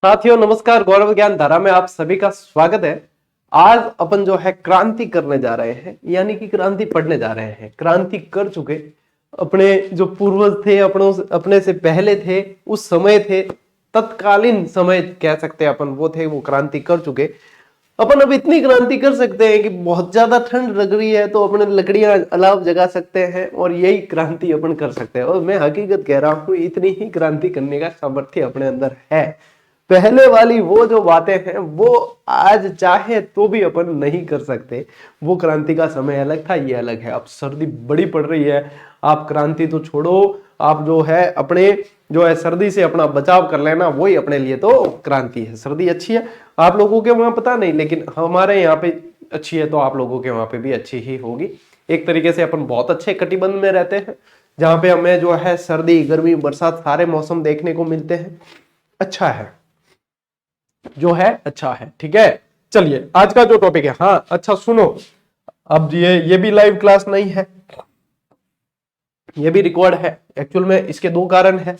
साथियों नमस्कार। गौरव ज्ञान धारा में आप सभी का स्वागत है। आज अपन जो है क्रांति करने जा रहे हैं, यानी कि क्रांति पढ़ने जा रहे हैं। क्रांति कर चुके अपने जो पूर्वज थे, अपने से पहले थे, उस समय थे, तत्कालीन समय कह सकते हैं अपन, वो थे, वो क्रांति कर चुके। अपन अब इतनी क्रांति कर सकते हैं कि बहुत ज्यादा ठंड लग रही है तो अपने लकड़ियां अलाव जगा सकते हैं और यही क्रांति अपन कर सकते हैं। और मैं हकीकत कह रहा हूं, इतनी ही क्रांति करने का सामर्थ्य अपने अंदर है। पहले वाली वो जो बातें हैं वो आज चाहे तो भी अपन नहीं कर सकते। वो क्रांति का समय अलग था, ये अलग है। अब सर्दी बड़ी पड़ रही है, आप क्रांति तो छोड़ो, आप जो है अपने जो है सर्दी से अपना बचाव कर लेना, वही अपने लिए तो क्रांति है। सर्दी अच्छी है, आप लोगों के वहां पता नहीं, लेकिन हमारे यहाँ पे अच्छी है तो आप लोगों के वहां पे भी अच्छी ही होगी। एक तरीके से अपन बहुत अच्छे कटिबंध में रहते हैं, जहां पे हमें जो है सर्दी गर्मी बरसात सारे मौसम देखने को मिलते हैं। अच्छा है जो है, अच्छा है। ठीक है, चलिए आज का जो टॉपिक है, हाँ अच्छा सुनो, अब ये भी लाइव क्लास नहीं है, ये भी रिकॉर्ड है। एक्चुअल में इसके दो कारण है।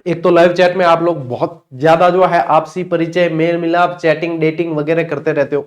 एक तो लाइव चैट में आप लोग बहुत ज्यादा जो है आपसी परिचय, मेल मिलाप, चैटिंग डेटिंग वगैरह करते रहते हो,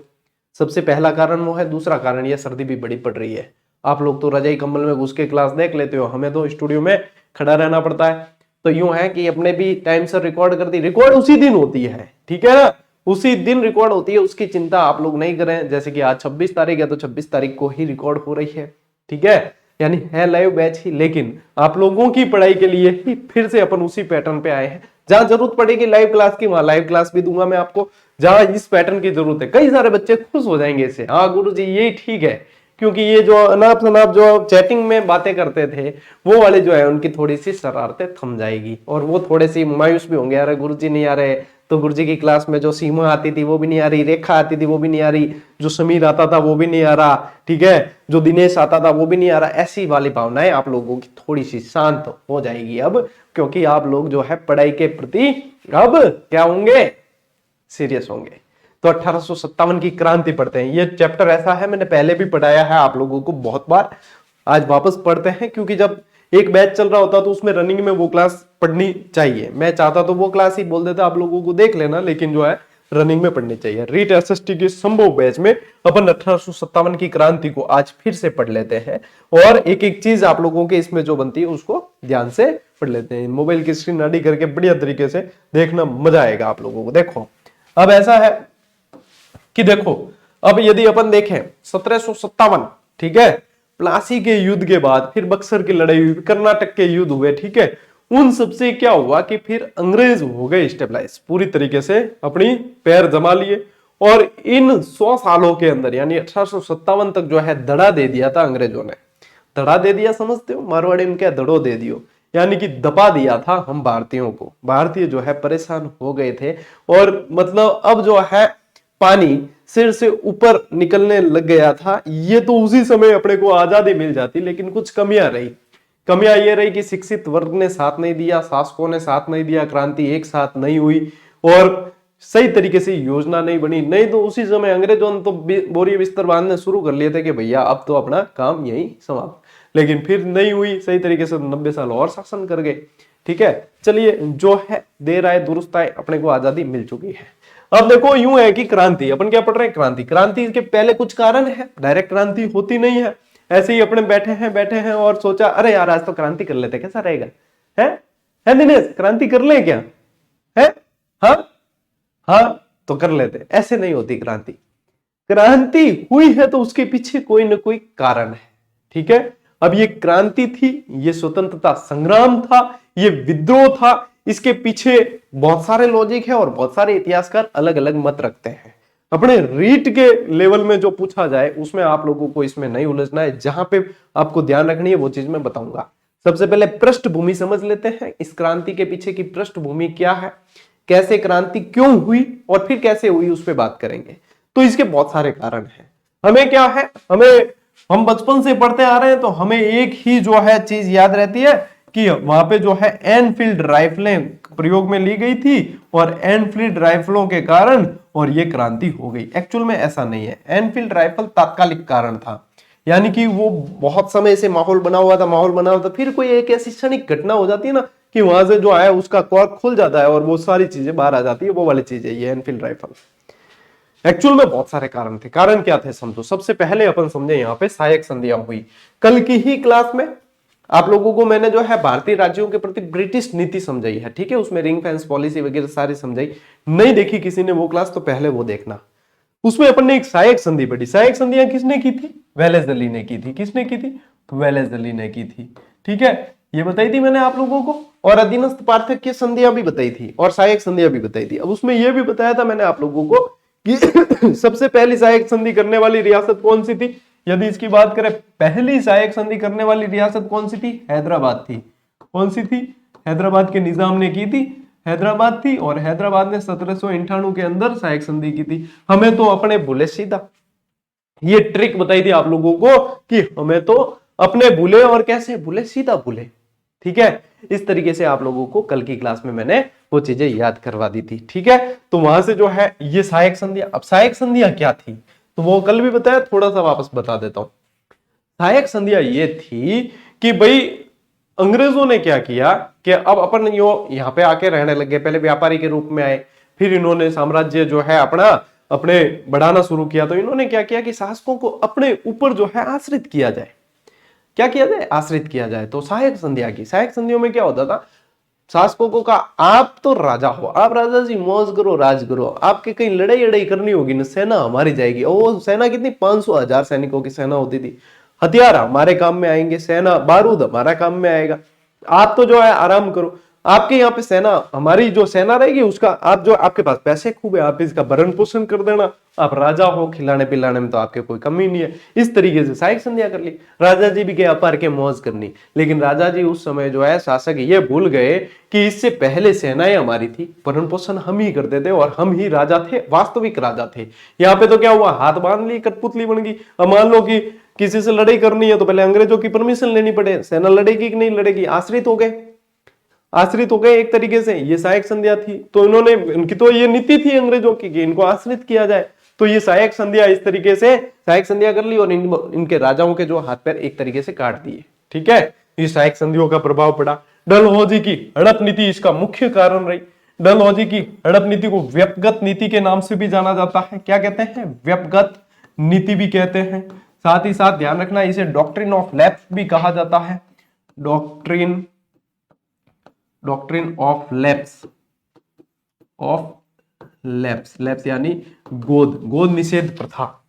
सबसे पहला कारण वो है। दूसरा कारण ये सर्दी भी बड़ी पड़ रही है। आप लोग तो रजाई कंबल में घुस के क्लास देख लेते हो, हमें तो स्टूडियो में खड़ा रहना पड़ता है। तो यूं है कि अपने भी टाइम से रिकॉर्ड कर दी, रिकॉर्ड उसी दिन होती है, ठीक है ना, उसी दिन रिकॉर्ड होती है, उसकी चिंता आप लोग नहीं करें। जैसे कि आज 26 तारीख है तो 26 तारीख को ही रिकॉर्ड हो रही है, ठीक है, यानी है लाइव बैच ही। लेकिन आप लोगों की पढ़ाई के लिए ही फिर से अपन उसी पैटर्न पे आए हैं। जहां जरूरत पड़ेगी लाइव क्लास की, वहां लाइव क्लास भी दूंगा मैं आपको। जहां इस पैटर्न की जरूरत है, कई सारे बच्चे खुश हो जाएंगे इससे, हाँ गुरुजी ये ठीक है, क्योंकि ये जो अनाप शनाप जो चैटिंग में बातें करते थे वो वाले जो है उनकी थोड़ी सी शरारतें थम जाएगी और वो थोड़े सी मायूस भी होंगे, अरे गुरुजी नहीं आ रहे, तो गुरुजी की क्लास में जो सीमा आती थी वो भी नहीं आ रही, रेखा आती थी वो भी नहीं आ रही, जो समीर आता था वो भी नहीं आ रहा, ठीक है, जो दिनेश आता था वो भी नहीं आ रहा। ऐसी वाली भावनाएं आप लोगों की थोड़ी सी शांत हो जाएगी अब, क्योंकि आप लोग जो है पढ़ाई के प्रति अब क्या होंगे, सीरियस होंगे। तो 1857 की क्रांति पढ़ते हैं। ये चैप्टर ऐसा है, मैंने पहले भी पढ़ाया है आप लोगों को बहुत बार, आज वापस पढ़ते हैं, क्योंकि जब एक बैच चल रहा होता तो उसमें रनिंग में वो क्लास पढ़नी चाहिए। मैं चाहता तो वो क्लास ही बोल देता, आप लोगों को देख लेना, लेकिन जो है रनिंग में पढ़नी चाहिए। रीट एसएसटी के संभव बैच में अपन 1857 की क्रांति को आज फिर से पढ़ लेते हैं और एक एक चीज आप लोगों के इसमें जो बनती है उसको ध्यान से पढ़ लेते हैं। मोबाइल की स्क्रीन रेडी करके बढ़िया तरीके से देखना, मजा आएगा आप लोगों को। देखो अब ऐसा है कि देखो, अब यदि अपन देखें 1757, ठीक है, प्लासी के युद्ध के बाद फिर बक्सर की लड़ाई हुई, कर्नाटक के युद्ध हुए, ठीक है, उन सबसे क्या हुआ कि फिर अंग्रेज हो गए स्टेबलाइज, पूरी तरीके से अपनी पैर जमा लिए और इन 100 सालों के अंदर यानी 1857 तक जो है धड़ा दे दिया था अंग्रेजों ने। धड़ा दे दिया समझते हो, मारवाड़ी में क्या धड़ो दे दियो, यानी कि दबा दिया था हम भारतीयों को। भारतीय जो है परेशान हो गए थे और मतलब अब जो है पानी सिर से ऊपर निकलने लग गया था। ये तो उसी समय अपने को आजादी मिल जाती, लेकिन कुछ कमियां रही। कमियां ये रही कि शिक्षित वर्ग ने साथ नहीं दिया, शासकों ने साथ नहीं दिया, क्रांति एक साथ नहीं हुई और सही तरीके से योजना नहीं बनी। नहीं तो उसी समय अंग्रेजों ने तो बोरी बिस्तर बांधने शुरू कर लिए थे कि भैया अब तो अपना काम यही समाप्त, लेकिन फिर नहीं हुई सही तरीके से, 90 साल और शासन कर गए। ठीक है, चलिए जो है देर आए दुरुस्त आए, अपने को आजादी मिल चुकी है। अब देखो यूं है कि क्रांति, अपन क्या पढ़ रहे हैं, क्रांति। क्रांति के पहले कुछ कारण है, डायरेक्ट क्रांति होती नहीं है। ऐसे ही अपने बैठे हैं और सोचा अरे यार आज तो क्रांति कर लेते, कैसा रहेगा, है दिनेश, क्रांति कर ले क्या है, हाँ हाँ तो कर लेते। ऐसे नहीं होती क्रांति। क्रांति हुई है तो उसके पीछे कोई ना कोई कारण है, ठीक है। अब ये क्रांति थी, ये स्वतंत्रता संग्राम था, ये विद्रोह था, इसके पीछे बहुत सारे लॉजिक है और बहुत सारे इतिहासकार अलग अलग मत रखते हैं। अपने रीट के लेवल में जो पूछा जाए उसमें आप लोगों को इसमें नहीं उलझना है, जहां पे आपको ध्यान रखनी है वो चीज मैं बताऊंगा। सबसे पहले पृष्ठभूमि समझ लेते हैं, इस क्रांति के पीछे की पृष्ठभूमि क्या है, कैसे क्रांति क्यों हुई और फिर कैसे हुई उस पर बात करेंगे। तो इसके बहुत सारे कारण हैं। हमें क्या है, हम बचपन से पढ़ते आ रहे हैं तो हमें एक ही जो है चीज याद रहती है कि वहां पे जो है एनफील्ड राइफलें प्रयोग में ली गई थी और एनफील्ड राइफलों के कारण और ये क्रांति हो गई। एक्चुअल में ऐसा नहीं है, एनफील्ड राइफल तात्कालिक कारण था, यानी कि वो बहुत समय से माहौल बना हुआ था, फिर कोई एक ऐसी क्षणिक घटना हो जाती है ना कि वहां से जो है उसका कॉर्क खुल जाता है और वो सारी चीजें बाहर आ जाती है, वो वाली चीज है ये एनफील्ड राइफल। एक्चुअल में बहुत सारे कारण थे। कारण क्या थे समझो। सबसे पहले अपन समझे यहाँ पे सहायक संधियां हुई। कल की ही क्लास में आप लोगों को मैंने जो है भारतीय राज्यों के प्रति ब्रिटिश नीति समझाई है, ठीक है, उसमें रिंग फेंस पॉलिसी वगैरह सारी समझाई। नहीं देखी किसी ने वो क्लास तो पहले वो देखना। उसमें अपन ने एक सहायक संधि पढ़ी। सहायक संधियां किसने की थी? वेलेस्ली ने की थी। किसने की थी? वेलेस्ली ने की थी, ठीक है, ये बताई थी मैंने आप लोगों को। और अधीनस्थ पार्थक्य संधियां भी बताई थी और सहायक संधियां भी बताई थी। अब उसमें यह भी बताया था मैंने आप लोगों को कि सबसे पहली सहायक संधि करने वाली रियासत कौन सी थी। यदि इसकी बात करें, पहली सहायक संधि करने वाली रियासत कौन सी थी? हैदराबाद थी। कौन सी थी? हैदराबाद के निजाम ने की थी, हैदराबाद थी। और हैदराबाद ने 1798 के अंदर सहायक संधि की थी। हमें तो अपने भूले सीधा, ये ट्रिक बताई थी आप लोगों को कि हमें तो अपने भूले और कैसे भूले, सीधा भूले, ठीक है। इस तरीके से आप लोगों को कल की क्लास में मैंने वो चीजें याद करवा दी थी, ठीक है। तो वहां से जो है ये सहायक संधियां। अब सहायक संधियां क्या थी तो वो कल भी बताया, थोड़ा सा वापस बता देता हूं। सहायक संधियां ये थी कि भाई अंग्रेजों ने क्या किया कि अब अपन यो यहाँ पे आके रहने लगे। पहले व्यापारी के रूप में आए, फिर इन्होंने साम्राज्य जो है अपने बढ़ाना शुरू किया। तो इन्होंने क्या किया कि शासकों को अपने ऊपर जो है आश्रित किया जाए। क्या किया जाए? आश्रित किया जाए। तो सहायक संधियां की। सहायक संधियों में क्या होता था, शासकों को कहा आप तो राजा हो, आप राजा जी मौज करो, राज करो, आपके कहीं लड़ाई लड़ाई करनी होगी ना, सेना हमारी जाएगी। और वो सेना कितनी? 500,000 सैनिकों की सेना होती थी। हथियार हमारे काम में आएंगे, सेना बारूद हमारा काम में आएगा। आप तो जो है आराम करो, आपके यहाँ पे सेना, हमारी जो सेना रहेगी उसका, आप जो आपके पास पैसे खूब है, आप इसका भरण पोषण कर देना, आप राजा हो, खिलाने पिलाने में तो आपके कोई कमी नहीं है। इस तरीके से सहायक संधियां कर ली। राजा जी भी गए अपार के मौज करनी। लेकिन राजा जी उस समय जो है शासक ये भूल गए कि इससे पहले सेनाएं हमारी थी, भरण पोषण हम ही करते थे और हम ही राजा थे, वास्तविक राजा थे। यहाँ पे तो क्या हुआ, हाथ बांध ली, कठपुतली बन गई। अब मान लो कि किसी से लड़ाई करनी है तो पहले अंग्रेजों की परमिशन लेनी पड़े, सेना लड़ेगी कि नहीं लड़ेगी, आश्रित हो गए। आश्रित हो गए एक तरीके से। ये सहायक संध्या थी। तो इन्होंने, उनकी तो ये नीति थी अंग्रेजों की कि इनको आश्रित किया जाए। तो ये सहायक संध्या इस तरीके से सहायक संध्या कर ली और इनके राजाओं के जो हाथ पैर एक तरीके से काट दिए, ठीक है। ये सहायक संधियों का प्रभाव पड़ा। डलहौजी की हड़प नीति इसका मुख्य कारण रही। डलहौजी की हड़प नीति को व्यपगत नीति के नाम से भी जाना जाता है। क्या कहते हैं? व्यपगत नीति भी कहते हैं। साथ ही साथ ध्यान रखना, इसे डॉक्ट्रिन ऑफ लैप्स भी कहा जाता है। डॉक्ट्रिन ऑफ लैप्स यानी गोद निषेध प्रथा।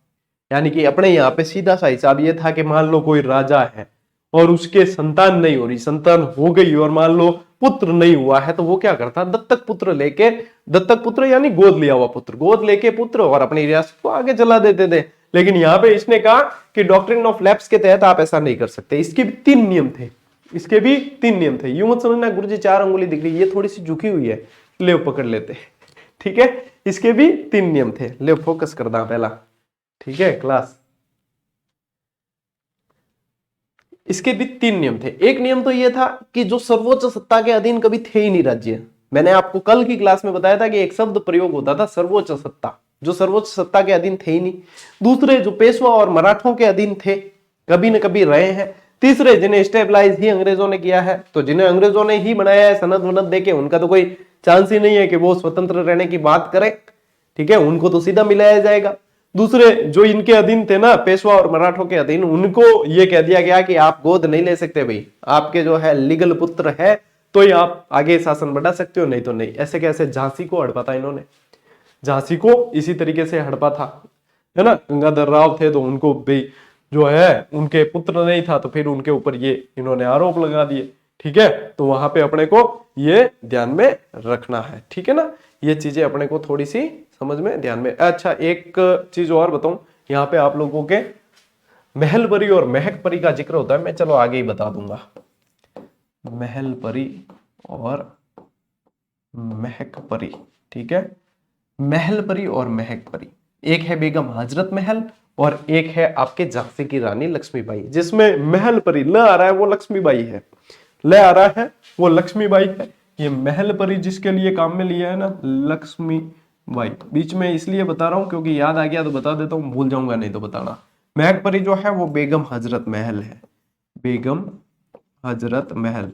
यानी कि अपने यहाँ पे सीधा सा हिसाब ये था कि मान लो कोई राजा है और उसके संतान नहीं हो रही, संतान हो गई और मान लो पुत्र नहीं हुआ है, तो वो क्या करता? दत्तक पुत्र यानी गोद लिया हुआ पुत्र, गोद लेके पुत्र और अपनी रियासत को आगे चला देते थे। लेकिन यहाँ पे इसने कहा कि डॉक्ट्रिन ऑफ लैप्स के तहत आप ऐसा नहीं कर सकते। इसके भी 3 नियम थे। यूं मत समझना गुरुजी 4 अंगुली दिख रही है, ये थोड़ी सी झुकी हुई है, ले पकड़ लेते, ठीक है। इसके भी 3 नियम थे। ले फोकस कर दा पहला, ठीक है क्लास। इसके भी 3 नियम थे। एक नियम तो यह था कि जो सर्वोच्च सत्ता के अधीन कभी थे ही नहीं राज्य। मैंने आपको कल की क्लास में बताया था कि एक शब्द प्रयोग होता था सर्वोच्च सत्ता, जो सर्वोच्च सत्ता के अधीन थे ही नहीं। दूसरे जो पेशवा और मराठों के अधीन थे, कभी न कभी रहे हैं। तीसरे जिन्हें स्टेबलाइज ही अंग्रेजों ने किया है, तो जिन्हें अंग्रेजों ने ही बनाया है सनद वनद देके, उनका तो कोई चांस ही नहीं है कि वो स्वतंत्र रहने की बात करें, ठीक है, उनको तो सीधा मिलाया जाएगा। दूसरे जो इनके अधीन थे ना, पेशवा और मराठों के अधीन, उनको यह कह दिया गया कि आप गोद नहीं ले सकते भाई, आपके जो है लीगल पुत्र है तो ही आप आगे शासन बढ़ा सकते हो, नहीं तो नहीं। ऐसे कैसे झांसी को हड़पा था इन्होंने, झांसी को इसी तरीके से हड़पा था, है ना। गंगाधर राव थे तो उनको भी जो है उनके पुत्र नहीं था, तो फिर उनके ऊपर ये इन्होंने आरोप लगा दिए, ठीक है। तो वहां पे अपने को ये ध्यान में रखना है, ठीक है ना। ये चीजें अपने को थोड़ी सी समझ में ध्यान में। अच्छा एक चीज और बताऊं, यहाँ पे आप लोगों के महलपरी और महकपरी का जिक्र होता है, मैं चलो आगे ही बता दूंगा। महलपरी और महकपरी, ठीक है। महलपरी और महकपरी, एक है बेगम हजरत महल और एक है आपके झांसी की रानी लक्ष्मीबाई। जिसमें महलपरी ल आ रहा है वो लक्ष्मीबाई है, ले आ रहा है वो लक्ष्मीबाई है। ये महलपरी जिसके लिए काम में लिया है ना, लक्ष्मीबाई। बीच में इसलिए बता रहा हूं क्योंकि याद आ गया तो बता देता हूं, भूल जाऊंगा नहीं तो बताना। महकपरी जो है वो बेगम हजरत महल है, बेगम हजरत महल।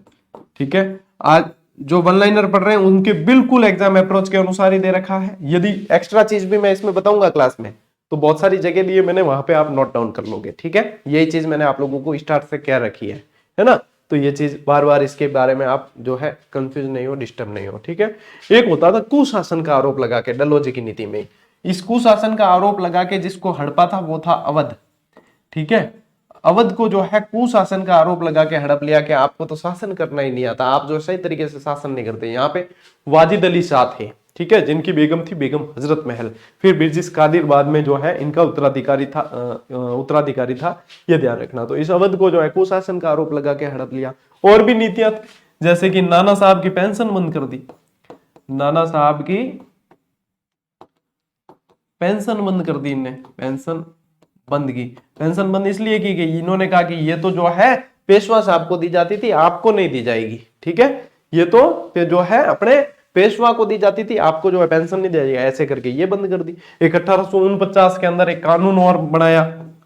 ठीक है, आज जो वन लाइनर पढ़ रहे हैं उनके बिल्कुल एग्जाम अप्रोच के अनुसार ही दे रखा है। यदि एक्स्ट्रा चीज भी मैं इसमें बताऊंगा क्लास में तो बहुत सारी जगह दिए मैंने, वहां पे आप नोट डाउन कर लोगे। ठीक है, यही चीज मैंने आप लोगों को स्टार्ट से कह रखी है ना। तो ये चीज बार बार इसके बारे में आप जो है कंफ्यूज नहीं हो, डिस्टर्ब नहीं हो। ठीक है, एक होता था कुशासन का आरोप लगा के डलहौजी की नीति में, इस कुशासन का आरोप लगा के जिसको हड़पा था वो था अवध। ठीक है, अवध को जो है कुशासन का आरोप लगा के हड़प लिया कि आपको तो शासन करना ही नहीं आता, आप जो सही तरीके से शासन नहीं करते। यहाँ पे वाजिद अली शाह थे, ठीक है, जिनकी बेगम थी बेगम हजरत महल। फिर बिरजिस कादिर बाद में जो है इनका उत्तराधिकारी था, ये ध्यान रखना। तो इस अवध को जो है कुशासन का आरोप लगा के हड़प लिया। और भी नीतियां जैसे कि नाना साहब की पेंशन बंद कर दी, नाना साहब की पेंशन बंद कर दी इनने, पेंशन बंद की। पेंशन बंद इसलिए की गई, इन्होंने कहा कि ये तो जो है पेशवा साहब को दी जाती थी, आपको नहीं दी जाएगी। ठीक है, ये तो जो है अपने पेशवा को दी जाती थी, आपको जो है पेंशन नहीं दी जाएगी, ऐसे करके ये बंद कर दी। एक 1849 के अंदर एक कानून और बनाया,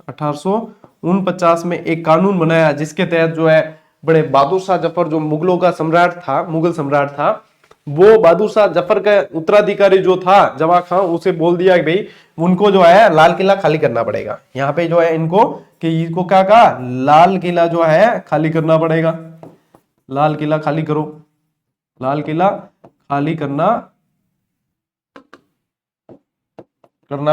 1849 में एक कानून बनाया जिसके तहत जो है बड़े बहादुर शाह जफर जो मुगलों का सम्राट था, मुगल सम्राट था, वो बहादुर शाह जफर का उत्तराधिकारी जो था जवा खां, उसे बोल दिया कि भाई उनको जो है लाल किला खाली करना पड़ेगा। यहाँ पे जो है इनको कि इनको क्या कहा, लाल किला जो है खाली करना पड़ेगा, लाल किला खाली करो, लाल किला खाली करना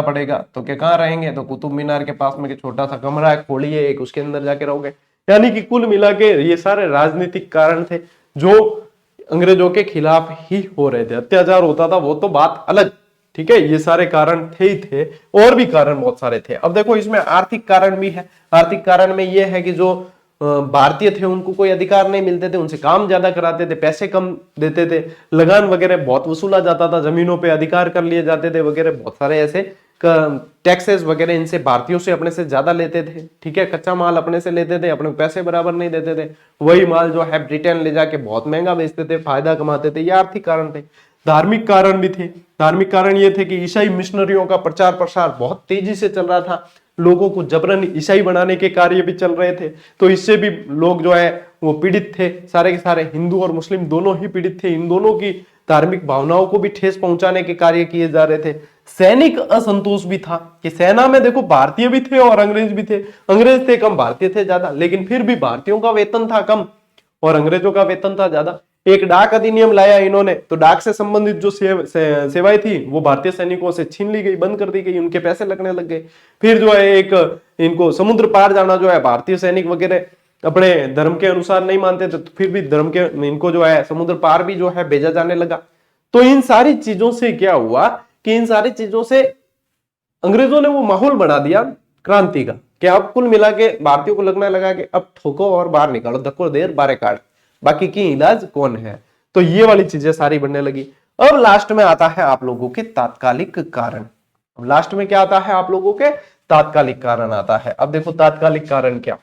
पड़ेगा। तो क्या कहाँ रहेंगे, तो कुतुब मीनार के पास में छोटा सा कमरा है, खोली है एक, उसके अंदर जाके रहोगे। यानी कि कुल मिला के ये सारे राजनीतिक कारण थे जो अंग्रेजों के खिलाफ ही हो रहे थे। अत्याचार होता था वो तो बात अलग, ठीक है, ये सारे कारण थे ही थे, और भी कारण बहुत सारे थे। अब देखो इसमें आर्थिक कारण भी है। आर्थिक कारण में ये है कि जो भारतीय थे उनको कोई अधिकार नहीं मिलते थे, उनसे काम ज्यादा कराते थे, पैसे कम देते थे, लगान वगैरह बहुत वसूला जाता था, जमीनों पे अधिकार कर लिए जाते थे वगैरह, बहुत सारे ऐसे टैक्सेस वगैरह इनसे भारतीयों से अपने से ज्यादा लेते थे। ठीक है, कच्चा माल अपने से लेते थे, अपने पैसे बराबर नहीं देते थे, वही माल जो है ब्रिटेन ले जाके बहुत महंगा बेचते थे, फायदा कमाते थे। ये आर्थिक कारण थे। धार्मिक कारण भी थे। धार्मिक कारण ये थे कि ईसाई मिशनरियों का प्रचार प्रसार बहुत तेजी से चल रहा था, लोगों को जबरन ईसाई बनाने के कार्य भी चल रहे थे, तो इससे भी लोग जो है वो पीड़ित थे। सारे के सारे हिंदू और मुस्लिम दोनों ही पीड़ित थे, इन दोनों की धार्मिक भावनाओं को भी ठेस पहुंचाने के कार्य किए जा रहे थे। सैनिक असंतोष भी था कि सेना में देखो भारतीय भी थे और अंग्रेज भी थे, अंग्रेज थे कम, भारतीय थे ज्यादा, लेकिन फिर भी भारतीयों का वेतन था कम और अंग्रेजों का वेतन था ज्यादा। एक डाक अधिनियम लाया इन्होंने, तो डाक से संबंधित जो सेवाएं थी वो भारतीय सैनिकों से छीन ली गई, बंद कर दी गई, उनके पैसे लगने लग गए। फिर जो है एक इनको समुद्र पार जाना जो है, भारतीय सैनिक वगैरह अपने धर्म के अनुसार नहीं मानते थे, तो फिर भी धर्म के इनको जो है समुद्र पार भी जो है भेजा जाने लगा। तो इन सारी चीजों से क्या हुआ कि इन सारी चीजों से अंग्रेजों ने वो माहौल बना दिया क्रांति का, कि अब कुल मिला के भारतीयों को लगने लगा कि अब ठोको और बाहर निकालो, धक्को देर बारे काट, बाकी की इलाज कौन है। तो ये वाली चीजें सारी बनने लगी। अब लास्ट में आता है आप लोगों के तात्कालिक कारण। अब लास्ट में क्या आता है, आप लोगों के तात्कालिक कारण आता है। अब देखो तात्कालिक कारण क्या,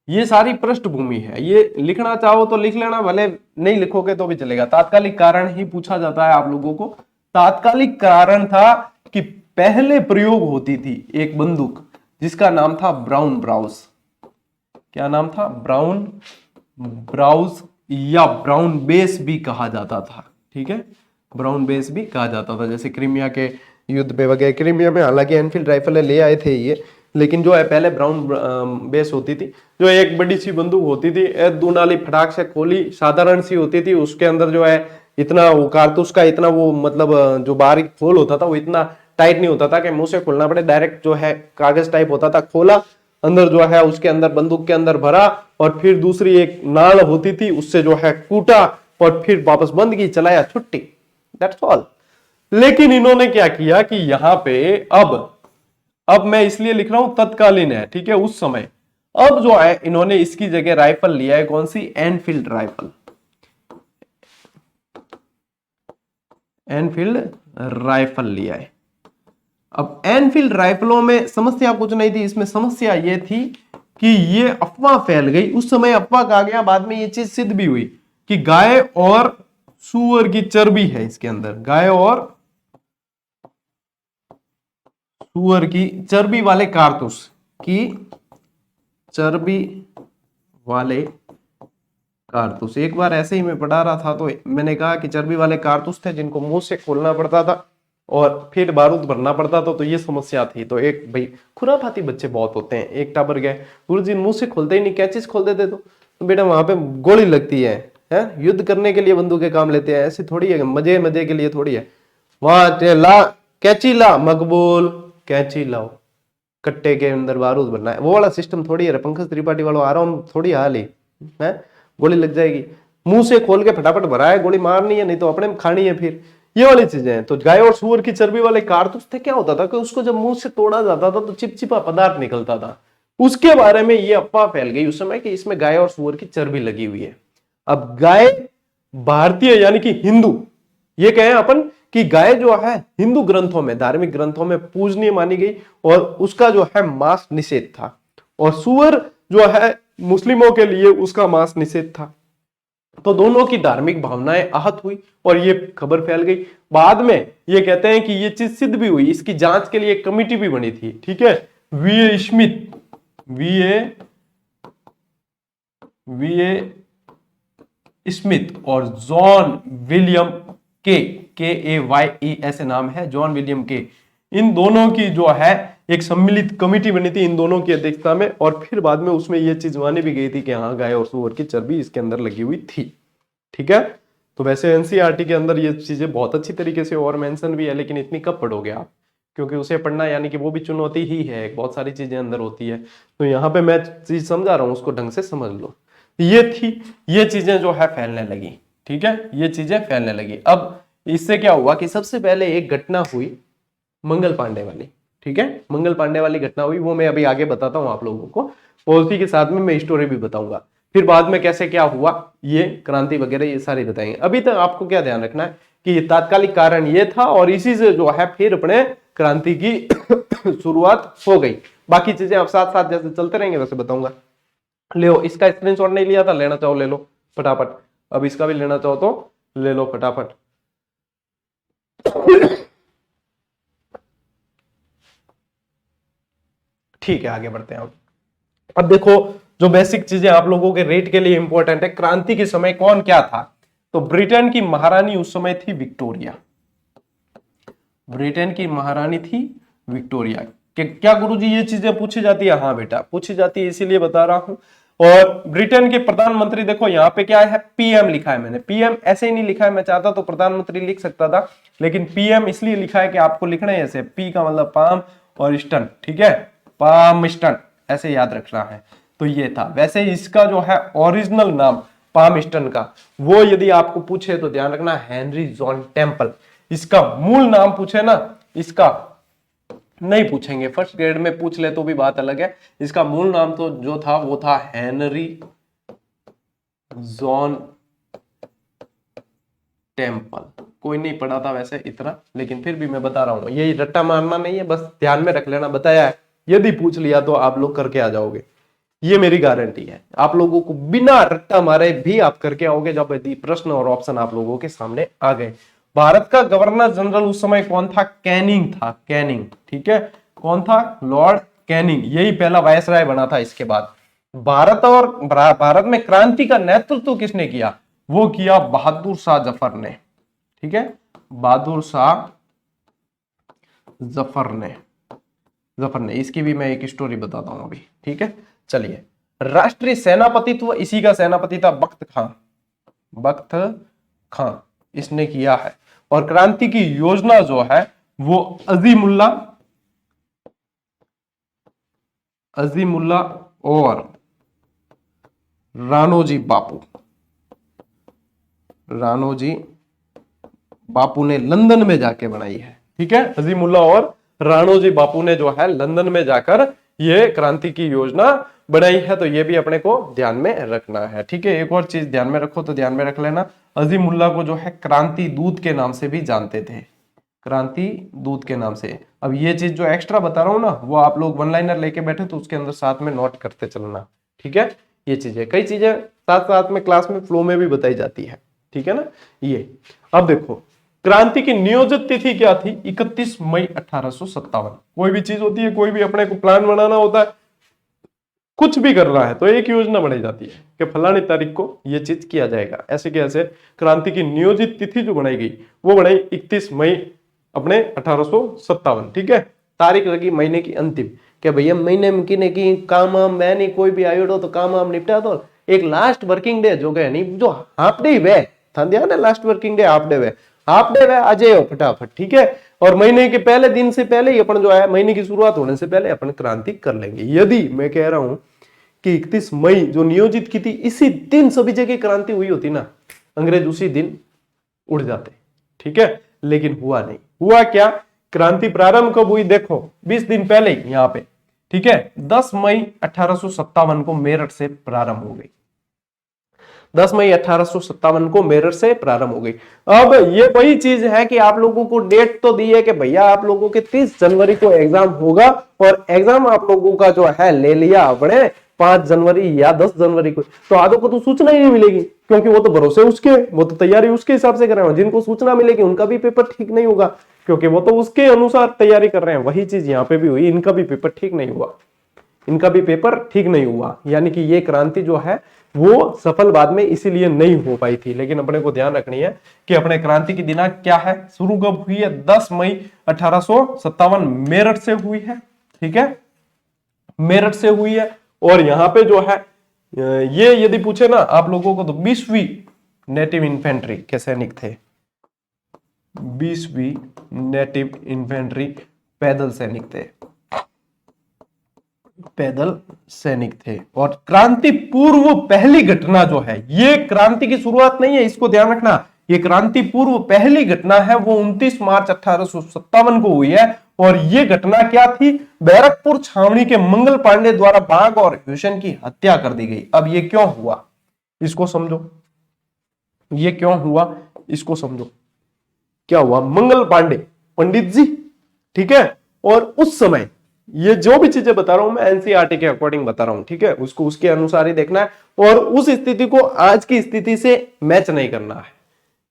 ये सारी पृष्ठभूमि है, ये लिखना चाहो तो लिख लेना, भले नहीं लिखोगे तो भी चलेगा। तात्कालिक कारण ही पूछा जाता है आप लोगों को। तात्कालिक कारण था कि पहले प्रयोग होती थी एक बंदूक जिसका नाम था ब्राउन ब्राउज। क्या नाम था, ब्राउन ब्राउज या ब्राउन बेस भी कहा जाता था। ठीक है, ब्राउन बेस भी कहा जाता था। जैसे क्रीमिया के युद्ध पे वगैरह, क्रीमिया में हालांकि एनफील्ड राइफल ले आए थे ये, लेकिन जो है पहले ब्राउन बेस होती थी, जो एक बड़ी सी बंदूक होती थी, दो नाली फटाक से खोली, साधारण सी होती थी, उसके अंदर जो है इतना वो कारतूस का इतना वो मतलब जो बाहरी खोल होता था वो इतना टाइट नहीं होता था कि मुंह से खोलना पड़े, डायरेक्ट जो है कागज टाइप होता था, खोला, अंदर जो है उसके अंदर बंदूक के अंदर भरा, और फिर दूसरी एक नाल होती थी उससे जो है कूटा, और फिर वापस बंद की, चलाया, छुट्टी, दैट्स ऑल। लेकिन इन्होंने क्या किया कि यहां पे अब मैं इसलिए लिख रहा हूं तत्कालीन है, ठीक है, उस समय। अब जो है इन्होंने इसकी जगह राइफल लिया है, कौन सी, एनफील्ड राइफल, एनफील्ड राइफल लिया है। अब एनफील्ड राइफलों में समस्या कुछ नहीं थी, इसमें समस्या यह थी कि ये अफवाह फैल गई। उस समय अफवाह कहा गया, बाद में ये चीज सिद्ध भी हुई कि गाय और सूअर की चर्बी है इसके अंदर, गाय और सूअर की चर्बी वाले कारतूस की चर्बी वाले कारतूस। एक बार ऐसे ही मैं पढ़ा रहा था तो मैंने कहा कि चर्बी वाले कारतूस थे जिनको मुंह से खोलना पड़ता था और फिर बारूद भरना पड़ता था, तो ये समस्या थी। तो एक भाई खुराफाती बच्चे बहुत होते हैं, एक टाबर गए, गुरुजी मुंह से खोलते ही नहीं, क्या चीज खोल देते तो बेटा वहां पे गोली लगती है, युद्ध करने के लिए बंदूकें काम लेते हैं, ऐसी थोड़ी है, मजे मजे के लिए थोड़ी है। वहां ला कैंची ला, मकबूल कैंची लाओ, कट्टे के अंदर बारूद भरना है, वो वाला सिस्टम थोड़ी है। पंकज त्रिपाठी वालों आ रहा हूं थोड़ी हाल ही है, गोली लग जाएगी। मुंह से खोल के फटाफट भरा है, गोली मारनी है, नहीं तो अपने में खानी है। फिर ये वाली चीजें हैं। तो गाय और सुअर की चर्बी वाले कारतूस थे, क्या होता था कि उसको जब मुंह से तोड़ा जाता था तो चिपचिपा पदार्थ निकलता था। उसके बारे में ये अफवाह फैल गई उस समय कि इसमें गाय और सुअर की चर्बी लगी हुई है। अब गाय भारतीय यानी कि हिंदू, ये कहें अपन कि गाय जो है हिंदू ग्रंथों में, धार्मिक ग्रंथों में पूजनीय मानी गई और उसका जो है मांस निषेध था, और सुअर जो है मुस्लिमों के लिए उसका मांस निषेध था। तो दोनों की धार्मिक भावनाएं आहत हुई और ये खबर फैल गई। बाद में ये कहते हैं कि ये चीज सिद्ध भी हुई, इसकी जांच के लिए एक कमिटी भी बनी थी, ठीक है। वीए स्मिथ, वीए स्मिथ और जॉन विलियम के ऐसे नाम है, जॉन विलियम के, इन दोनों की जो है एक सम्मिलित कमिटी बनी थी इन दोनों की अध्यक्षता में, और फिर बाद में उसमें यह चीज मानी भी गई थी कि हाँ गाय और सुअर की चर्बी इसके अंदर लगी हुई थी, ठीक है। तो वैसे एनसीईआरटी के अंदर ये चीजें बहुत अच्छी तरीके से और मेंशन भी है, लेकिन इतनी कब पढ़ोगे आप, क्योंकि उसे पढ़ना यानी कि वो भी चुनौती ही है, बहुत सारी चीजें अंदर होती है। तो यहाँ पे मैं चीज समझा रहा हूँ, उसको ढंग से समझ लो। ये थी, ये चीजें जो है फैलने लगी, ठीक है, ये चीजें फैलने लगी। अब इससे क्या हुआ कि सबसे पहले एक घटना हुई मंगल पांडे वाली, ठीक है, मंगल पांडे वाली घटना हुई, वो मैं अभी आगे बताता हूं आप लोगों को, और उसी के साथ में मैं स्टोरी भी बताऊंगा। फिर बाद में कैसे क्या हुआ, ये क्रांति वगैरह ये सारी बताएंगे। अभी तक आपको क्या ध्यान रखना है कि ये तात्कालिक कारण ये था और इसी से जो है फिर अपने क्रांति की शुरुआत हो गई। बाकी चीजें आप साथ साथ जैसे चलते रहेंगे वैसे बताऊंगा। ले इसका स्क्रीनशॉट नहीं लिया था, लेना चाहो ले लो फटाफट, अब इसका भी लेना चाहो तो ले लो फटाफट। ठीक है, आगे बढ़ते हैं। अब देखो जो बेसिक चीजें आप लोगों के रेट के लिए इंपॉर्टेंट है, क्रांति के समय कौन क्या था। तो ब्रिटेन की महारानी उस समय थी विक्टोरिया, ब्रिटेन की महारानी थी विक्टोरिया। क्या गुरुजी ये चीजें पूछी जाती है? हाँ बेटा पूछी जाती है, इसीलिए बता रहा हूं। और ब्रिटेन के प्रधानमंत्री देखो यहाँ पे क्या है, पीएम लिखा है मैंने, पीएम ऐसे ही नहीं लिखा है, मैं चाहता तो प्रधानमंत्री लिख सकता था, लेकिन पीएम इसलिए लिखा है कि आपको लिखना है ऐसे, पी का मतलब पाम और स्टन, ठीक है, पाम स्टन ऐसे याद रखना है। तो ये था, वैसे इसका जो है ओरिजिनल नाम पामस्टन का, वो यदि आपको पूछे तो ध्यान रखना हेनरी जॉन टेम्पल। इसका मूल नाम पूछे ना, इसका नहीं पूछेंगे, फर्स्ट ग्रेड में पूछ ले तो भी बात अलग है। इसका मूल नाम तो जो था वो था हेनरी जॉन टेम्पल। कोई नहीं पढ़ा था वैसे इतना, लेकिन फिर भी मैं बता रहा हूं, यही रट्टा मारना नहीं है, बस ध्यान में रख लेना, बताया है। यदि पूछ लिया तो आप लोग करके आ जाओगे, ये मेरी गारंटी है। आप लोगों को बिना रट्टा मारे भी आप करके आओगे जब यदि प्रश्न और ऑप्शन आप लोगों के सामने आ गए। भारत का गवर्नर जनरल उस समय कौन था? कैनिंग था, कैनिंग, ठीक है, कौन था? लॉर्ड कैनिंग, यही पहला वायसराय बना था। इसके बाद भारत में क्रांति का नेतृत्व किसने किया? वो किया बहादुर शाह जफर ने, ठीक है, बहादुर शाह जफर ने। इसकी भी मैं एक स्टोरी बताता हूं अभी, ठीक है। चलिए, राष्ट्रीय सेनापतित्व इसी का सेनापति था बख्त खां, इसने किया है। और क्रांति की योजना जो है वो अजीमुल्ला और राणोजी बापू ने लंदन में जाके बनाई है, ठीक है। अजीमुल्ला और राणोजी बापू ने जो है लंदन में जाकर ये क्रांति की योजना बनाई है। तो ये भी अपने को ध्यान में रखना है, ठीक है। एक और चीज ध्यान में रखो तो ध्यान में रख लेना, अजीमुल्ला को जो है क्रांति दूत के नाम से भी जानते थे, क्रांति दूत के नाम से। अब ये चीज जो एक्स्ट्रा बता रहा हूं ना, वो आप लोग वन लाइनर लेके बैठे तो उसके अंदर साथ में नोट करते चलना, ठीक है। ये चीजें, कई चीजें साथ साथ में क्लास में फ्लो में भी बताई जाती है, ठीक है ना। ये अब देखो, क्रांति की नियोजित तिथि क्या थी? 31 मई 1857। कोई भी चीज होती है, कोई भी अपने को प्लान बनाना होता है कुछ भी करना है तो एक योजना बनाई जाती है कि फलानी तारीख को ये चीज किया जाएगा। ऐसे कैसे क्रांति की नियोजित तिथि जो बनाई गई वो बनाई 31 मई अपने 1857। ठीक है, तारीख लगी महीने की अंतिम कि भैया महीने में किने की काम वाम मैं नहीं कोई भी आयोडो तो काम वाम निपटा दो। एक लास्ट वर्किंग डे जो गए नहीं जो हाफ डे वे था दिया ना, last working day half day वे आ जाओ फटाफट। ठीक है, और महीने के पहले दिन से पहले ही अपन जो है महीने की शुरुआत होने से पहले अपन क्रांति कर लेंगे। यदि मैं कह रहा हूं कि 31 मई जो नियोजित की थी इसी दिन सभी जगह क्रांति हुई होती ना, अंग्रेज उसी दिन उड़ जाते। ठीक है, लेकिन हुआ नहीं। हुआ क्या, क्रांति प्रारंभ कब हुई देखो 20 दिन पहले यहां पे। ठीक है, 10 मई 1857 को मेरठ से प्रारंभ हो गई। 10 मई 1857 को मेरठ से प्रारंभ हो गई। अब ये वही चीज है कि आप लोगों को डेट तो दी है कि भैया आप लोगों के 30 जनवरी को एग्जाम होगा, और एग्जाम आप लोगों का जो है ले लिया अपने 5 जनवरी या 10 जनवरी को, तो आधों को तो सूचना ही नहीं मिलेगी, क्योंकि वो तो भरोसे उसके, वो तो तैयारी उसके हिसाब से कर रहे हैं। जिनको सूचना मिलेगी उनका भी पेपर ठीक नहीं होगा, क्योंकि वो तो उसके अनुसार तैयारी कर रहे हैं। वही चीज यहाँ पे भी हुई, इनका भी पेपर ठीक नहीं हुआ, इनका भी पेपर ठीक नहीं हुआ। यानी कि ये क्रांति जो है वो सफल बाद में इसीलिए नहीं हो पाई थी। लेकिन अपने को ध्यान रखनी है कि अपने क्रांति की दिनांक क्या है, शुरू कब हुई है, 10 मई 1857 मेरठ से हुई है। ठीक है, मेरठ से हुई है। और यहां पे जो है ये यदि पूछे ना आप लोगों को तो 20वीं नेटिव इन्फेंट्री के सैनिक थे, 20वीं नेटिव इन्फेंट्री पैदल सैनिक थे, पैदल सैनिक थे। और क्रांति पूर्व पहली घटना जो है, ये क्रांति की शुरुआत नहीं है, इसको ध्यान रखना। ये क्रांति पूर्व पहली घटना है, वो 29 मार्च 1857 को हुई है। और ये घटना क्या थी, बैरकपुर छावनी के मंगल पांडे द्वारा बाघ और हुसैन की हत्या कर दी गई। अब ये क्यों हुआ इसको समझो, ये क्यों हुआ इसको समझो। क्या हुआ, मंगल पांडे पंडित जी, ठीक है, और उस समय ये जो भी चीजें बता रहा हूं मैं एनसीईआरटी के अकॉर्डिंग बता रहा हूं। ठीक है, उसको उसके अनुसार ही देखना है और उस स्थिति को आज की स्थिति से मैच नहीं करना है,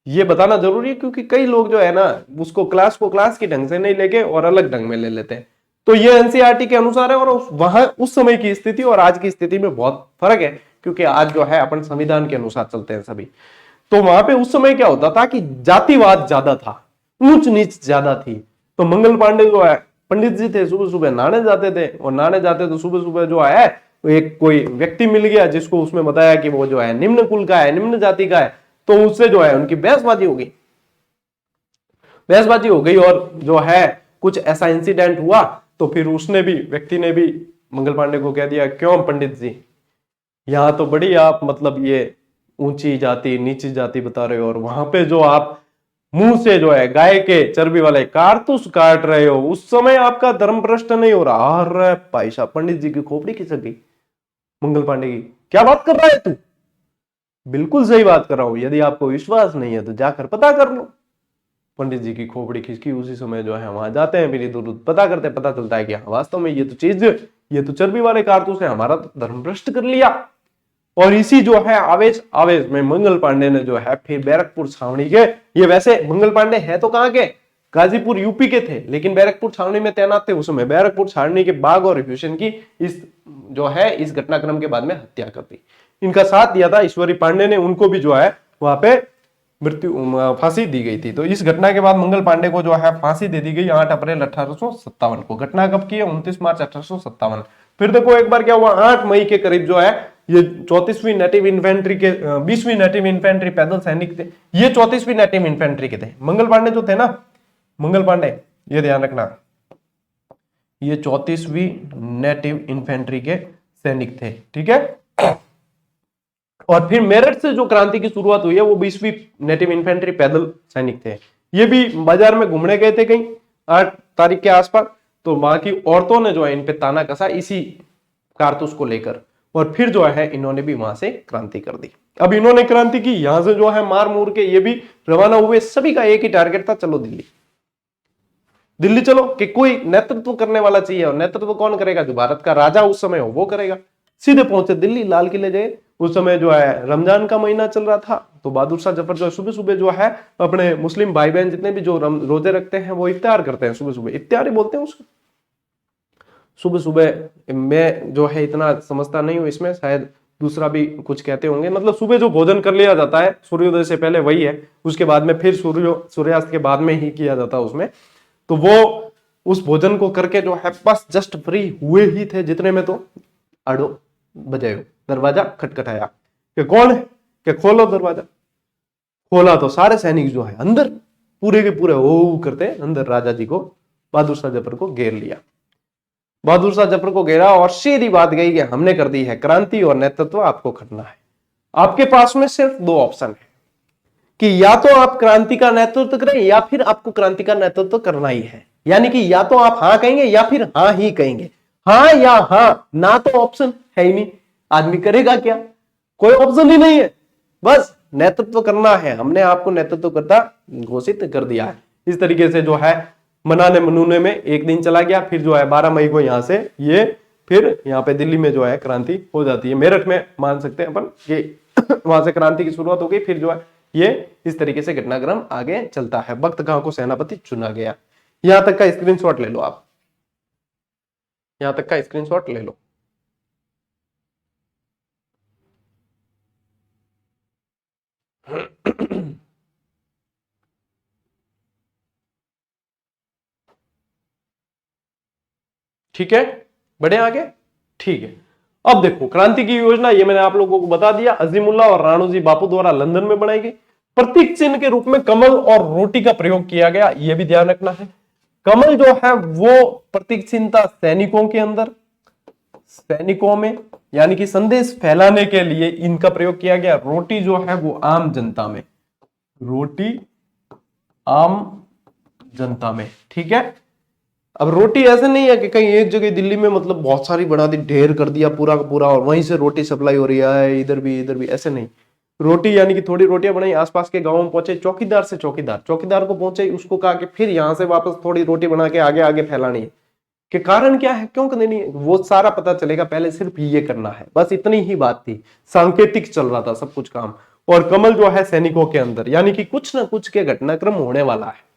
ये बताना जरूरी है। क्योंकि कई लोग जो है ना उसको क्लास की ढंग से नहीं लेके और अलग ढंग में ले लेते हैं। तो ये एनसीईआरटी के अनुसार है और वहां उस समय की स्थिति और आज की स्थिति में बहुत फर्क है, क्योंकि आज जो है अपन संविधान के अनुसार चलते हैं सभी। तो वहां पे उस समय क्या होता था कि जातिवाद ज्यादा था, ऊंच नीच ज्यादा थी। तो मंगल पांडे जो है पंडित जी थे, सुबह सुबह नहाने जाते थे, और नहाने जाते तो सुबह सुबह जो है एक कोई व्यक्ति मिल गया जिसको उसमें बताया कि वो जो है निम्न कुल का है, निम्न जाति का है। तो उससे जो है उनकी बहसबाजी हो गई, बहसबाजी हो गई और जो है कुछ ऐसा इंसिडेंट हुआ। तो फिर उसने भी, व्यक्ति ने भी मंगल पांडे को कह दिया, क्यों पंडित जी, यहां तो बड़ी आप मतलब ये ऊंची जाति नीची जाति बता रहे हो, और वहां पे जो आप मुंह से जो है गाय के चर्बी वाले कारतूस काट रहे हो, उस समय आपका धर्म भ्रष्ट नहीं हो रहा। अरे भाई साहब, पंडित जी की खोपड़ी खिसक गई मंगल पांडे की, क्या बात कर रहा है तू, बिल्कुल सही बात कर रहा हूं, यदि आपको विश्वास नहीं है तो जाकर पता कर लो। पंडित जी की खोपड़ी खिसकी, उसी समय जो है वहां जाते हैं, फिर इधर उधर पता करते हैं, पता चलता है कि वास्तव में ये तो चीज, ये तो चर्बी वाले कारतूस है, हमारा तो धर्म भ्रष्ट कर लिया। और इसी जो है आवेश में मंगल पांडे ने जो है फिर बैरकपुर छावनी के, ये वैसे मंगल पांडे है तो कहां के, गाजीपुर यूपी के थे, लेकिन बैरकपुर छावनी में तैनात थे उस समय। बैरकपुर छावनी के बाघ और हुसैन की इस जो है इस घटनाक्रम के बाद में हत्या कर दी। इनका साथ दिया था ईश्वरी पांडे ने, उनको भी जो है वहां पे मृत्यु फांसी दी गई थी। तो इस घटना के बाद मंगल पांडे को जो है फांसी दे दी गई 8 अप्रैल 1857 को। घटना कब की है, 29 मार्च 1857। फिर देखो एक बार क्या हुआ, 8 मई के करीब जो है ये 34वीं नेटिव इन्फेंट्री के 20वीं नेटिव इन्फेंट्री पैदल सैनिक थे, ये 34वीं नेटिव इन्फेंट्री के थे। मंगल पांडे जो थे ना, मंगल पांडे, ये ध्यान रखना, ये 34वीं नेटिव इन्फेंट्री के सैनिक थे। ठीक है, और फिर मेरठ से जो क्रांति की शुरुआत हुई है वो 20वीं नेटिव इन्फेंट्री पैदल सैनिक थे। ये भी बाजार में घूमने गए थे कहीं 8 तारीख के आसपास, तो वहां की औरतों ने जो है इन पे ताना कसा इसी कारतूस को लेकर, और फिर जो है इन्होंने भी वहां से क्रांति कर दी। अब इन्होंने क्रांति की, यहां से जो है मार मूर के ये भी रवाना हुए। सभी का एक ही टारगेट था, चलो दिल्ली, दिल्ली चलो, कि कोई नेतृत्व करने वाला चाहिए, और नेतृत्व कौन करेगा, जो भारत का राजा उस समय हो वो करेगा। सीधे पहुंचे दिल्ली, लाल किले गए। उस समय जो है रमजान का महीना चल रहा था, तो बहादुर शाह जफर जो है सुबह सुबह जो है अपने मुस्लिम भाई बहन जितने भी जो रोजे रखते हैं वो इफ्तार करते हैं सुबह सुबह, इफ्तार ही बोलते हैं उसको। सुबह सुबह मैं जो है इतना समझता नहीं हूं इसमें, शायद दूसरा भी कुछ कहते होंगे, मतलब सुबह जो भोजन कर लिया जाता है सूर्योदय से पहले वही है, उसके बाद में फिर सूर्यास्त के बाद में ही किया जाता है उसमें, तो वो उस भोजन को करके जो है बस जस्ट फ्री हुए ही थे जितने में, तो आड़ो बजायो, दरवाजा खटखटाया कि कौन है, कि खोलो दरवाजा। खोला तो सारे सैनिक जो है अंदर पूरे के पूरे ओ करते अंदर राजा जी को, बहादुर शाह जफर को घेर लिया। बहादुर शाह जफर को घेरा और सीधी बात गई कि हमने कर दी है क्रांति और नेतृत्व आपको करना है। आपके पास में सिर्फ दो ऑप्शन है कि या तो आप क्रांति का नेतृत्व करें या फिर आपको क्रांति का नेतृत्व करना ही है, यानी कि या तो आप हाँ कहेंगे या फिर हाँ ही कहेंगे, हाँ या हाँ, ना तो ऑप्शन है ही नहीं। आदमी करेगा क्या, कोई ऑप्शन ही नहीं है, बस नेतृत्व करना है, हमने आपको नेतृत्व करता घोषित कर दिया है। इस तरीके से जो है मनाने मनाने में एक दिन चला गया, फिर जो है 12 मई को यहां से ये फिर यहाँ पे दिल्ली में जो है क्रांति हो जाती है, मेरठ में मान सकते हैं अपन कि वहां से क्रांति की शुरुआत हो गई। फिर जो है ये इस तरीके से घटनाक्रम आगे चलता है। बख्त खां को सेनापति चुना गया। यहां तक का स्क्रीनशॉट ले लो आप, यहां तक का स्क्रीनशॉट ले लो। ठीक है, बढ़े आगे। ठीक है, अब देखो क्रांति की योजना ये मैंने आप लोगों को बता दिया, अजीमुल्लाह और राणोजी बापू द्वारा लंदन में बनाई गई। प्रतीक चिन्ह के रूप में कमल और रोटी का प्रयोग किया गया, यह भी ध्यान रखना है। कमल जो है वो प्रतीक चिन्ह था सैनिकों के अंदर, सैनिकों में, यानी कि संदेश फैलाने के लिए इनका प्रयोग किया गया। रोटी जो है वो आम जनता में, रोटी आम जनता में, ठीक है। अब रोटी ऐसे नहीं है कि कहीं एक जगह दिल्ली में मतलब बहुत सारी बना दी, ढेर कर दिया पूरा का पूरा और वहीं से रोटी सप्लाई हो रही है, इधर भी, ऐसे नहीं। रोटी यानी कि थोड़ी रोटियां बनाई, आसपास के गांवों में पहुंचे, चौकीदार से चौकीदार को पहुंचे, उसको कहा कि फिर यहां से वापस थोड़ी रोटी बना के आगे आगे फैलानी है। कि कारण क्या है, क्यों देनी है, वो सारा पता चलेगा, पहले सिर्फ ये करना है, बस इतनी ही बात थी। सांकेतिक चल रहा था सब कुछ काम। और कमल जो है सैनिकों के अंदर, यानी कि कुछ ना कुछ के घटनाक्रम होने वाला है,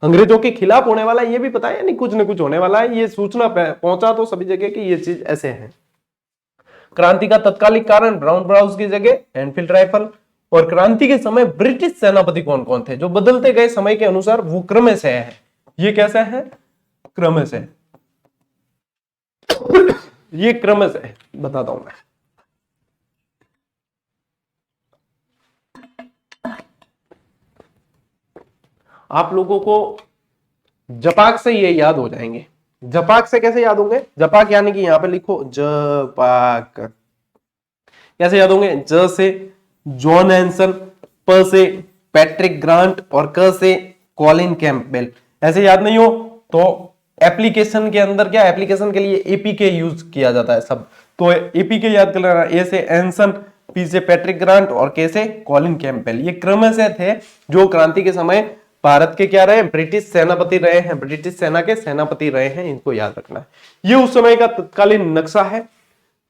अंग्रेजों के खिलाफ होने वाला है, ये भी पता है, यानी कुछ ना कुछ होने वाला है। ये सूचना पहुंचा तो सभी जगह कि ये चीज ऐसे है। क्रांति का तत्कालिक कारण ब्राउन ब्राउज की जगह एनफील्ड राइफल। और क्रांति के समय ब्रिटिश सेनापति कौन कौन थे, जो बदलते गए समय के अनुसार वो क्रमशः है। ये कैसा है, क्रमशः, ये क्रमशः बताता हूं मैं। आप लोगों को जपाक से ये याद हो जाएंगे। जपाक से कैसे याद होंगे, जपाक यानी कि यहां पे लिखो जपाक, कैसे याद होंगे, ज से जॉन एंसन, प से पैट्रिक ग्रांट और क से कॉलिन कैंपबेल। ऐसे याद नहीं हो तो एप्लीकेशन के अंदर क्या, एप्लीकेशन के लिए एपीके यूज किया जाता है सब, तो एपीके याद कर लेना। ए से एंसन, पी से पैट्रिक ग्रांट और के से कॉलिन कैंपबेल। ये क्रमशः थे जो क्रांति के समय भारत के क्या रहे, ब्रिटिश सेनापति रहे हैं, ब्रिटिश सेना के सेनापति रहे हैं, इनको याद रखना है। ये उस समय का तत्कालीन नक्शा है।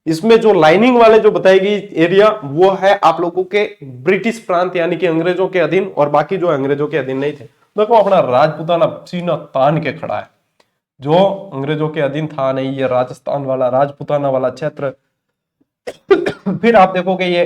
इसमें जो लाइनिंग वाले जो बताई गई एरिया वो है आप लोगों के ब्रिटिश प्रांत, यानी कि अंग्रेजों के अधीन, और बाकी जो अंग्रेजों के अधीन नहीं थे। देखो अपना राजपूताना सीना तान के खड़ा है, जो अंग्रेजों के अधीन था नहीं, ये राजस्थान वाला राजपूताना वाला क्षेत्र। फिर आप देखोगे ये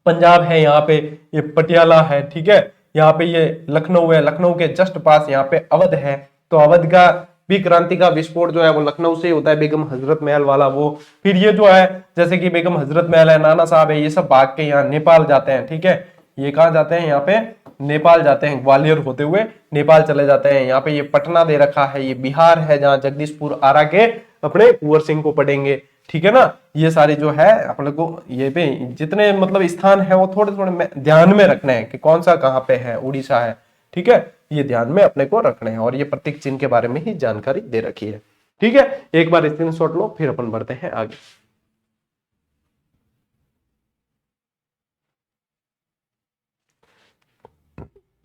पंजाब है, यहाँ पे ये पटियाला है, ठीक है, यहाँ पे ये लखनऊ है, लखनऊ के जस्ट पास यहाँ पे अवध है, तो अवध का भी क्रांति का विस्फोट जो है वो लखनऊ से होता है, बेगम हजरत महल वाला वो। फिर ये जो है जैसे कि बेगम हजरत महल है, नाना साहब है, ये सब भाग के यहाँ नेपाल जाते हैं, ठीक है। ये कहाँ जाते हैं, यहाँ पे नेपाल जाते हैं, ग्वालियर होते हुए नेपाल चले जाते हैं। यहाँ पे ये पटना दे रखा है, ये बिहार है जहाँ जगदीशपुर आरा के अपने कुंवर सिंह को पढ़ेंगे, ठीक है ना। ये सारे जो है अपने को ये पे जितने मतलब स्थान है वो थोड़े थोड़े ध्यान में रखने हैं कि कौन सा कहाँ पे है, उड़ीसा है, ठीक है, ये ध्यान में अपने को रखने हैं। और ये प्रतीक चिन्ह के बारे में ही जानकारी दे रखी है, ठीक है। एक बार स्क्रीनशॉट लो, फिर अपन बढ़ते हैं आगे।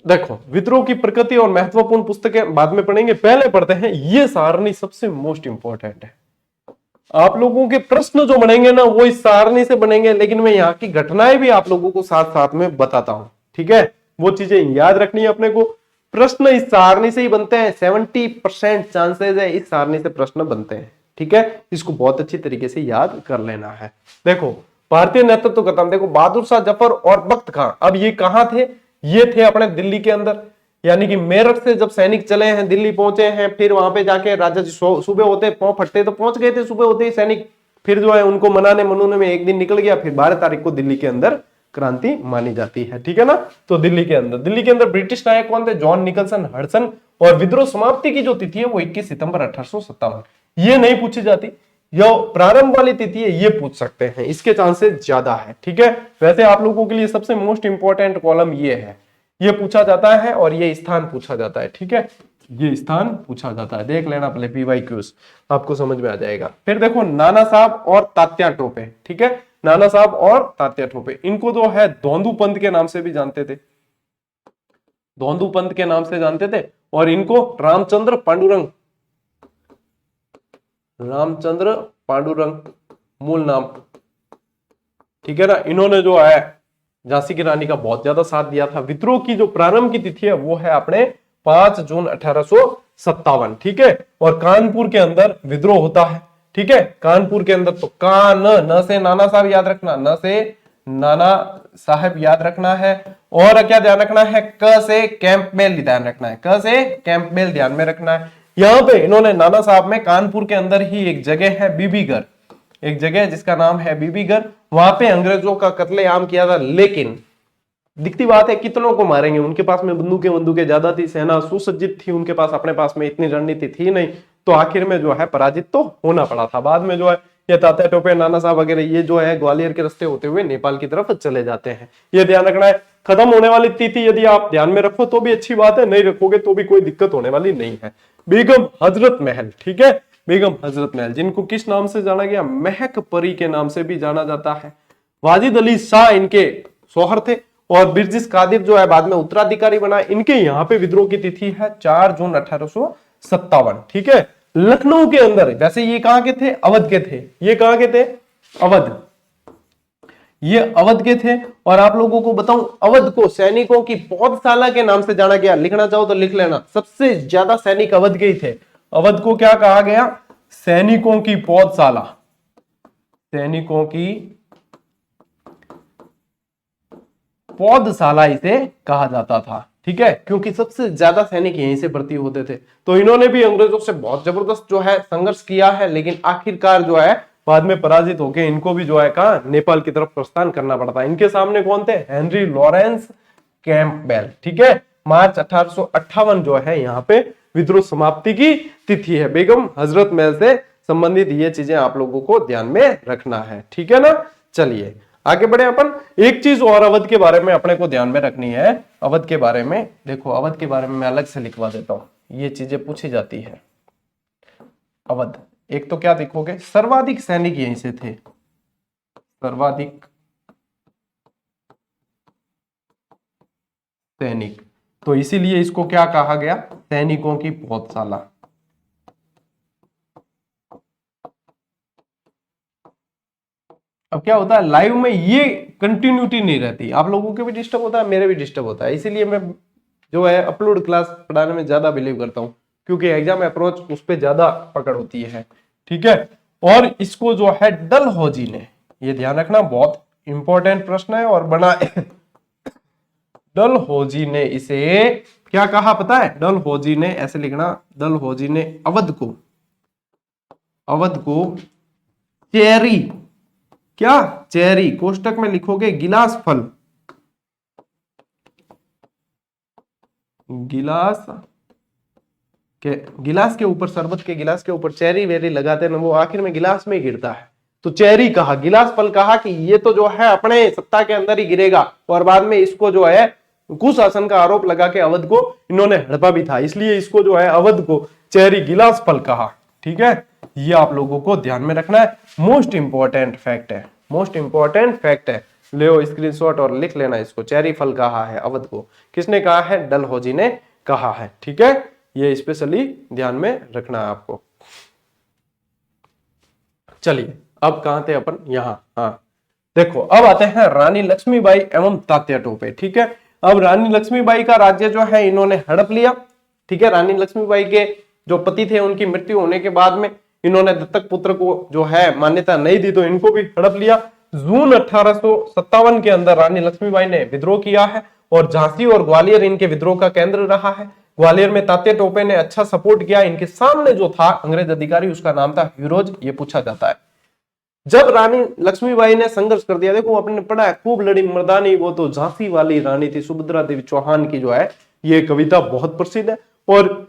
देखो विद्रोह की प्रकृति और महत्वपूर्ण पुस्तकें बाद में पढ़ेंगे, पहले पढ़ते हैं ये सारणी सबसे मोस्ट इंपॉर्टेंट है। आप लोगों के प्रश्न जो बनेंगे ना वो इस सारणी से बनेंगे, लेकिन मैं यहाँ की घटनाएं भी आप लोगों को साथ साथ में बताता हूं, ठीक है। वो चीजें याद रखनी है अपने को। प्रश्न इस सारणी से ही बनते हैं। 70% चांसेस है इस सारणी से प्रश्न बनते हैं। ठीक है, इसको बहुत अच्छी तरीके से याद कर लेना है। देखो भारतीय नेतृत्व खत्म। देखो बहादुर शाह जफर और बख्त खां, अब ये कहां थे? ये थे अपने दिल्ली के अंदर, यानी कि मेरठ से जब सैनिक चले हैं दिल्ली पहुंचे हैं, फिर वहां पे जाके राजा जी सुबह होते पांव फटते तो पहुंच गए थे सुबह होते ही सैनिक, फिर जो है उनको मनाने मनाने में एक दिन निकल गया, फिर 12 तारीख को दिल्ली के अंदर क्रांति मानी जाती है। ठीक है ना, तो दिल्ली के अंदर ब्रिटिश नायक कौन थे? John Nicholson Hudson. और विद्रोह समाप्ति की जो तिथि है वो 21 सितंबर 1857। ये नहीं पूछी जाती, जो प्रारंभ वाली तिथि है ये पूछ सकते हैं, इसके चांसेस ज्यादा है। ठीक है, वैसे आप लोगों के लिए सबसे मोस्ट इंपॉर्टेंट कॉलम ये है, ये पूछा जाता है और ये स्थान पूछा जाता है। ठीक है, ये स्थान पूछा जाता है, देख लेना पहले PYQs, आपको समझ में आ जाएगा। फिर देखो नाना साहब और तात्या टोपे। ठीक है, नाना साहब और तात्या टोपे, इनको जो है धोंदू पंत के नाम से भी जानते थे, धोंदू पंत के नाम से जानते थे। और इनको रामचंद्र पांडुरंग मूल नाम। ठीक है ना, इन्होंने जो है झांसी की रानी का बहुत ज्यादा साथ दिया था। विद्रोह की जो प्रारंभ की तिथि है वो है अपने 5 जून 1857। ठीक है, और कानपुर के अंदर विद्रोह होता है। ठीक है, कानपुर के अंदर, तो कान न से नाना साहब याद रखना, न से नाना साहब याद रखना है, और क्या ध्यान रखना है? क से कैंपबेल ध्यान रखना है, क से कैंपबेल ध्यान में रखना है। यहां पे इन्होंने नाना साहब में कानपुर के अंदर ही एक जगह है बीबीगढ़, एक जगह जिसका नाम है बीबीगढ़, वहां पे अंग्रेजों का कत्लेआम किया था। लेकिन दिखती बात है कितनों को मारेंगे, उनके पास में बंदूकें ज्यादा थी, सेना सुसज्जित थी उनके पास, अपने पास में इतनी रणनीति थी नहीं, तो आखिर में जो है पराजित तो होना पड़ा था। बाद में जो है ये तात्या टोपे, नाना साहब वगैरह ये जो है ग्वालियर के रास्ते होते हुए नेपाल की तरफ चले जाते हैं। ये ध्यान रखना है। खत्म होने वाली तिथि यदि आप ध्यान में रखो तो भी अच्छी बात है, नहीं रखोगे तो भी कोई दिक्कत होने वाली नहीं है। बेगम हजरत महल। ठीक है, बेगम हजरत महल, जिनको किस नाम से जाना गया? महक परी के नाम से भी जाना जाता है। वाजिद अली शाह इनके शौहर थे, और बिरजिस कादिर जो है बाद में उत्तराधिकारी बना। इनके यहाँ पे विद्रोह की तिथि है 4 जून 1857। ठीक है, लखनऊ के अंदर, वैसे ये कहां के थे? अवध के थे। ये कहां के थे? अवध, ये अवध के थे। और आप लोगों को बताऊं, अवध को सैनिकों की पौधशाला के नाम से जाना गया। लिखना चाहो तो लिख लेना, सबसे ज्यादा सैनिक अवध के ही थे। अवध को क्या कहा गया? सैनिकों की पौधशाला, सैनिकों की पौधशाला इसे कहा जाता था। ठीक है, क्योंकि सबसे ज्यादा सैनिक यहीं से भर्ती होते थे। तो इन्होंने भी अंग्रेजों से बहुत जबरदस्त जो है संघर्ष किया है, लेकिन आखिरकार जो है बाद में पराजित होकर इनको भी जो है कहा नेपाल की तरफ प्रस्थान करना पड़ता। इनके सामने कौन थे? Henry Lawrence Campbell. ठीक है, मार्च 1858 जो है यहाँ पे विद्रोह समाप्ति की तिथि है। बेगम हजरत महल से संबंधित ये चीजें आप लोगों को ध्यान में रखना है। ठीक है ना, चलिए आगे बढ़े अपन। एक चीज और अवध के बारे में अपने को ध्यान में रखनी है। अवध के बारे में देखो, अवध के बारे में मैं अलग से लिखवा देता हूं, ये चीजें पूछी जाती है। अवध, एक तो क्या देखोगे? सर्वाधिक सैनिक यहीं से थे, सर्वाधिक सैनिक, तो इसीलिए इसको क्या कहा गया? सैनिकों की पौधशाला। अब क्या होता है, लाइव में ये कंटिन्यूटी नहीं रहती, आप लोगों के भी डिस्टर्ब होता है, मेरे भी डिस्टर्ब होता है। इसीलिए मैं जो है अपलोड क्लास पढ़ाने में ज्यादा बिलीव करता हूं, क्योंकि एग्जाम अप्रोच उस पर ज्यादा पकड़ होती है। ठीक है, और इसको जो है डलहौजी ने, ये ध्यान रखना बहुत इंपॉर्टेंट प्रश्न है और बना डलहौजी ने इसे क्या कहा पता है? डलहौजी ने, ऐसे लिखना, डलहौजी ने अवध को चेरी, क्या? चेरी, कोष्टक में लिखोगे गिलास फल, गिलास के ऊपर, शरबत के गिलास के ऊपर चेरी वेरी लगाते हैं ना, वो आखिर में गिलास में ही गिरता है, तो चेरी कहा, गिलास फल कहा कि ये तो जो है अपने सत्ता के अंदर ही गिरेगा। और बाद में इसको जो है कुशासन का आरोप लगा के अवध को इन्होंने हड़पा भी था, इसलिए इसको जो है अवध को चेरी गिलास फल कहा। ठीक है, ये आप लोगों को ध्यान में रखना है, मोस्ट इंपॉर्टेंट फैक्ट है, मोस्ट इंपॉर्टेंट फैक्ट है। ले स्क्रीनशॉट और लिख लेना इसको, चेरी फल कहा है अवध को। किसने कहा है? डलहौजी ने कहा है। ठीक है, ये स्पेशली ध्यान में रखना है आपको। चलिए अब कहां थे अपन? यहां। हाँ देखो, अब आते हैं रानी लक्ष्मीबाई एवं तात्या टोपे। ठीक है, अब रानी लक्ष्मीबाई का राज्य जो है इन्होंने हड़प लिया। ठीक है, रानी लक्ष्मीबाई के जो पति थे उनकी मृत्यु होने के बाद में इन्होंने दत्तक पुत्र को जो है मान्यता नहीं दी, तो इनको भी हड़प लिया। जून 1857 के अंदर रानी लक्ष्मीबाई ने विद्रोह किया है और झांसी और ग्वालियर इनके विद्रोह का केंद्र रहा है। ग्वालियर में तात्या टोपे ने अच्छा सपोर्ट किया। इनके सामने जो था अंग्रेज अधिकारी, उसका नाम था ह्यूरोज, ये पूछा जाता है। जब रानी लक्ष्मीबाई ने संघर्ष कर दिया, देखो आपने पढ़ा है, खूब लड़ी मर्दानी, वो तो झांसी वाली रानी थी, सुभद्रा देवी चौहान की जो है ये कविता बहुत प्रसिद्ध है, और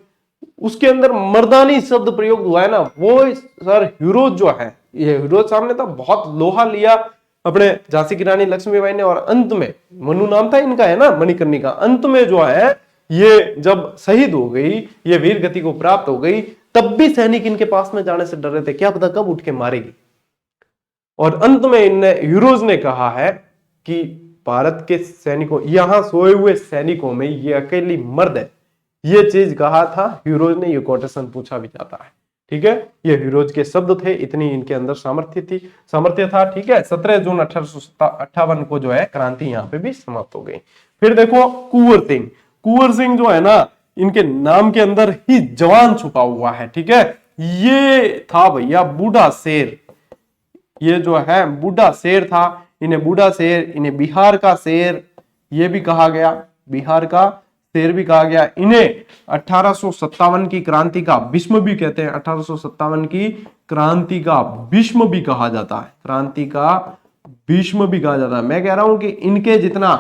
उसके अंदर मर्दानी शब्द प्रयोग हुआ है ना, वो सर ह्यूरोज जो है, ये ह्यूरोज सामने था, बहुत लोहा लिया अपने झांसी की रानी लक्ष्मीबाई ने, और अंत में, मनु नाम था इनका है ना, मणिकर्णिका, अंत में जो है ये जब शहीद हो गई, ये वीर गति को प्राप्त हो गई, तब भी सैनिक इनके पास में जाने से डर रहे थे, क्या पता कब उठ के मारेगी। और अंत में इन ह्यूरोज ने कहा है कि भारत के सैनिकों, यहां सोए हुए सैनिकों में ये अकेली मर्द है, ये चीज कहा था ह्यूरोज ने, ये कोटेशन पूछा भी जाता है। ठीक है, ये ह्यूरोज के शब्द थे, इतनी इनके अंदर सामर्थ्य था। ठीक है, 17 जून 1858 को जो है क्रांति यहाँ पे भी समाप्त हो गई। फिर देखो कुंवर सिंह जो है ना, इनके नाम के अंदर ही जवान छुपा हुआ है। ठीक है, ये था भैया बूढ़ा शेर, ये जो है बूढ़ा शेर था, इन्हें बूढ़ा शेर, इन्हें बिहार का शेर ये भी कहा गया, बिहार का शेर भी कहा गया। इन्हें 1857 की क्रांति का भीष्म भी कहते हैं, 1857 की क्रांति का भीष्म भी कहा जाता है, क्रांति का भीष्म भी कहा जाता है। मैं कह रहा हूं कि इनके जितना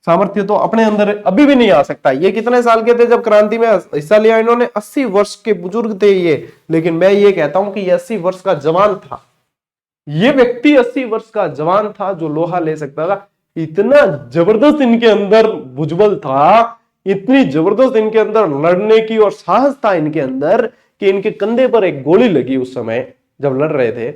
सामर्थ्य तो अपने अंदर अभी भी नहीं आ सकता। ये कितने साल के थे जब क्रांति में हिस्सा लिया इन्होंने? 80 वर्ष के बुजुर्ग थे ये, लेकिन मैं ये कहता हूं कि ये 80 वर्ष का जवान था, ये व्यक्ति 80 वर्ष का जवान था जो लोहा ले सकता था। इतना जबरदस्त इनके अंदर भुजबल था, इतनी जबरदस्त इनके अंदर लड़ने की और साहस था इनके अंदर, कि इनके कंधे पर एक गोली लगी उस समय जब लड़ रहे थे,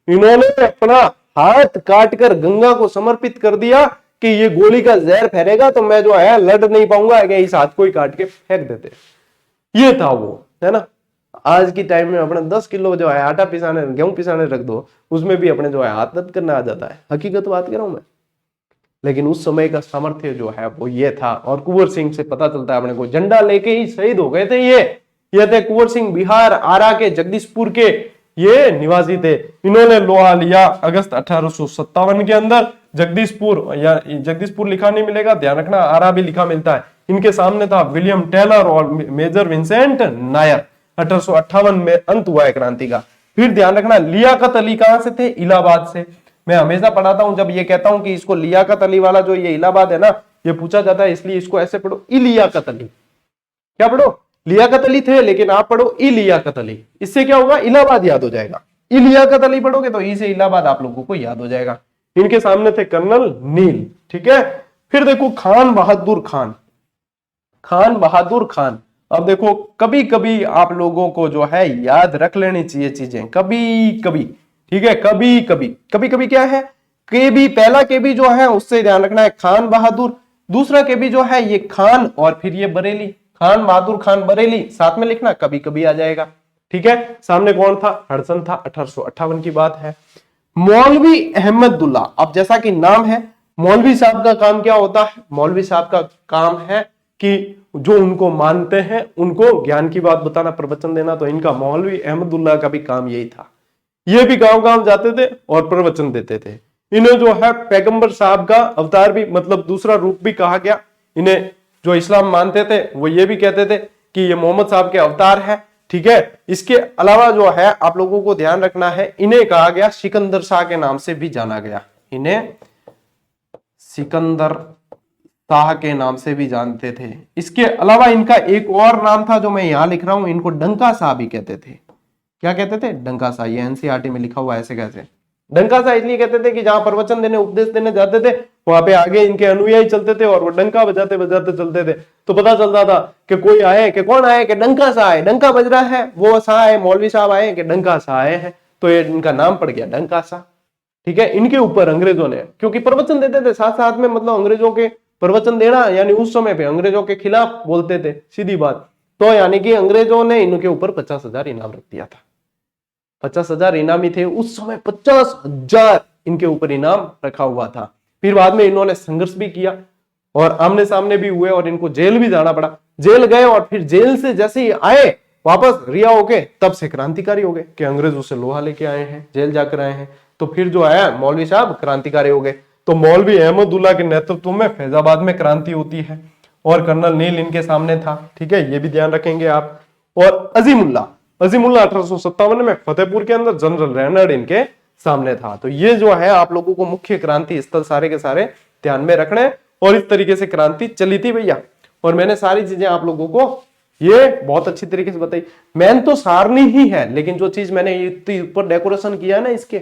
इन्होंने अपना हाथ काटकर गंगा को समर्पित कर दिया कि ये गोली का जहर फैलेगा तो मैं जो है लड़ नहीं पाऊंगा, इस हाथ को ही काट के फेंक देते। ये था वो, है ना। आज की टाइम में अपने 10 किलो जो है आटा पिसाने, गेहूं पिसाने रख दो, उसमें भी अपने जो है हाथ दर्द करना आ जाता है। हकीकत बात कर रहा हूं मैं। लेकिन उस समय का सामर्थ्य जो है वो ये था। और कुंवर सिंह से पता चलता है अपने को, झंडा लेके ही शहीद हो गए थे ये थे कुंवर सिंह, बिहार आरा के जगदीशपुर के ये निवासी थे। इन्होंने लोहा लिया अगस्त 1857 के अंदर। जगदीशपुर, या जगदीशपुर लिखा नहीं मिलेगा, ध्यान रखना, आरा भी लिखा मिलता है। इनके सामने था विलियम टेलर और मेजर विंसेंट नायर। 1858 में अंत हुआ है क्रांति का। फिर ध्यान रखना, लियाकत अली कहां से थे? इलाहाबाद से। मैं हमेशा पढ़ाता हूं, जब ये कहता हूं कि इसको लियाकत अली वाला जो ये इलाहाबाद है ना, ये पूछा जाता है, इसलिए इसको ऐसे पढ़ो, इलियाकत अली। क्या पढ़ो? लियाकत अली थे, लेकिन आप पढ़ो इलियाकत अली। इससे क्या होगा? इलाहाबाद याद हो जाएगा। इलियाकत अली पढ़ोगे तो ई से इलाहाबाद आप लोगों को याद हो जाएगा। इनके सामने थे कर्नल नील। ठीक है, फिर देखो खान बहादुर खान। खान बहादुर खान, अब देखो कभी कभी आप लोगों को जो है याद रख लेनी चाहिए चीजें, कभी कभी। ठीक है, कभी कभी क्या है, केबी, पहला केबी जो है उससे ध्यान रखना है खान बहादुर, दूसरा केबी जो है ये खान, और फिर ये बरेली, खान बहादुर खान बरेली, साथ में लिखना, कभी कभी आ जाएगा। ठीक है, सामने कौन था? हडसन था। 1858 की बात है। मौलवी अहमदुल्ला, अब जैसा कि नाम है, मौलवी साहब का काम क्या होता है? मौलवी साहब का काम है कि जो उनको मानते हैं उनको ज्ञान की बात बताना, प्रवचन देना। तो इनका, मौलवी अहमदुल्ला का भी काम यही था। ये भी गांव-गांव जाते थे और प्रवचन देते थे। इन्हें जो है पैगंबर साहब का अवतार भी, मतलब दूसरा रूप भी कहा गया। इन्हें जो इस्लाम मानते थे वो ये भी कहते थे कि ये मोहम्मद साहब के अवतार है। ठीक है, इसके अलावा जो है आप लोगों को ध्यान रखना है, इन्हें कहा गया सिकंदर शाह के नाम से भी जाना गया। इन्हें सिकंदर शाह के नाम से भी जानते थे। इसके अलावा इनका एक और नाम था जो मैं यहां लिख रहा हूं, इनको डंका शाह भी कहते थे। क्या कहते थे? डंका शाह। ये एनसीईआरटी में लिखा हुआ है ऐसे कैसे। डंका शाह इसलिए कहते थे कि जहां प्रवचन देने, उपदेश देने जाते थे, वहां पे आगे इनके अनुयायी चलते थे और वो डंका बजाते बजाते चलते थे। तो पता चलता था कि कोई आए, कि कौन आए, कि डंका शाह आए, डंका बज रहा है, वो शाह है, मौलवी साहब आए, कि डंका शाह आए हैं, तो ये इनका नाम पड़ गया डंका शाह। ठीक है, इनके ऊपर अंग्रेजों ने, क्योंकि प्रवचन देते थे साथ साथ में, मतलब अंग्रेजों के प्रवचन देना, यानी उस समय पे अंग्रेजों के खिलाफ बोलते थे, सीधी बात। तो यानी कि अंग्रेजों ने इनके ऊपर 50,000 इनाम रख दिया था। 50,000 इनामी थे उस समय, 50,000 इनके ऊपर इनाम रखा हुआ था। फिर बाद में इन्होंने संघर्ष भी किया और आमने सामने भी हुए और इनको जेल भी जाना पड़ा। जेल गए और फिर जेल से जैसे ही आए वापस रिहा हो गए, तब से क्रांतिकारी हो गए कि अंग्रेजों से लोहा लेके आए हैं, जेल जाकर आए हैं। तो फिर जो आया मौलवी साहब क्रांतिकारी हो गए। तो मौलवी अहमदुल्ला के नेतृत्व में फैजाबाद में क्रांति होती है और कर्नल नील इनके सामने था। ठीक है, ये भी ध्यान रखेंगे आप। और अजीमुल्ला 1857 में फतेहपुर के अंदर जनरल रेनर्ड इनके सामने था। तो ये जो है आप लोगों को मुख्य क्रांति स्थल सारे के सारे ध्यान में रखने, और इस तरीके से क्रांति चली थी भैया। और मैंने सारी चीजें आप लोगों को ये बहुत अच्छी तरीके से बताई। मेन तो सारनी ही है, लेकिन जो चीज मैंने ऊपर डेकोरेशन किया ना, इसके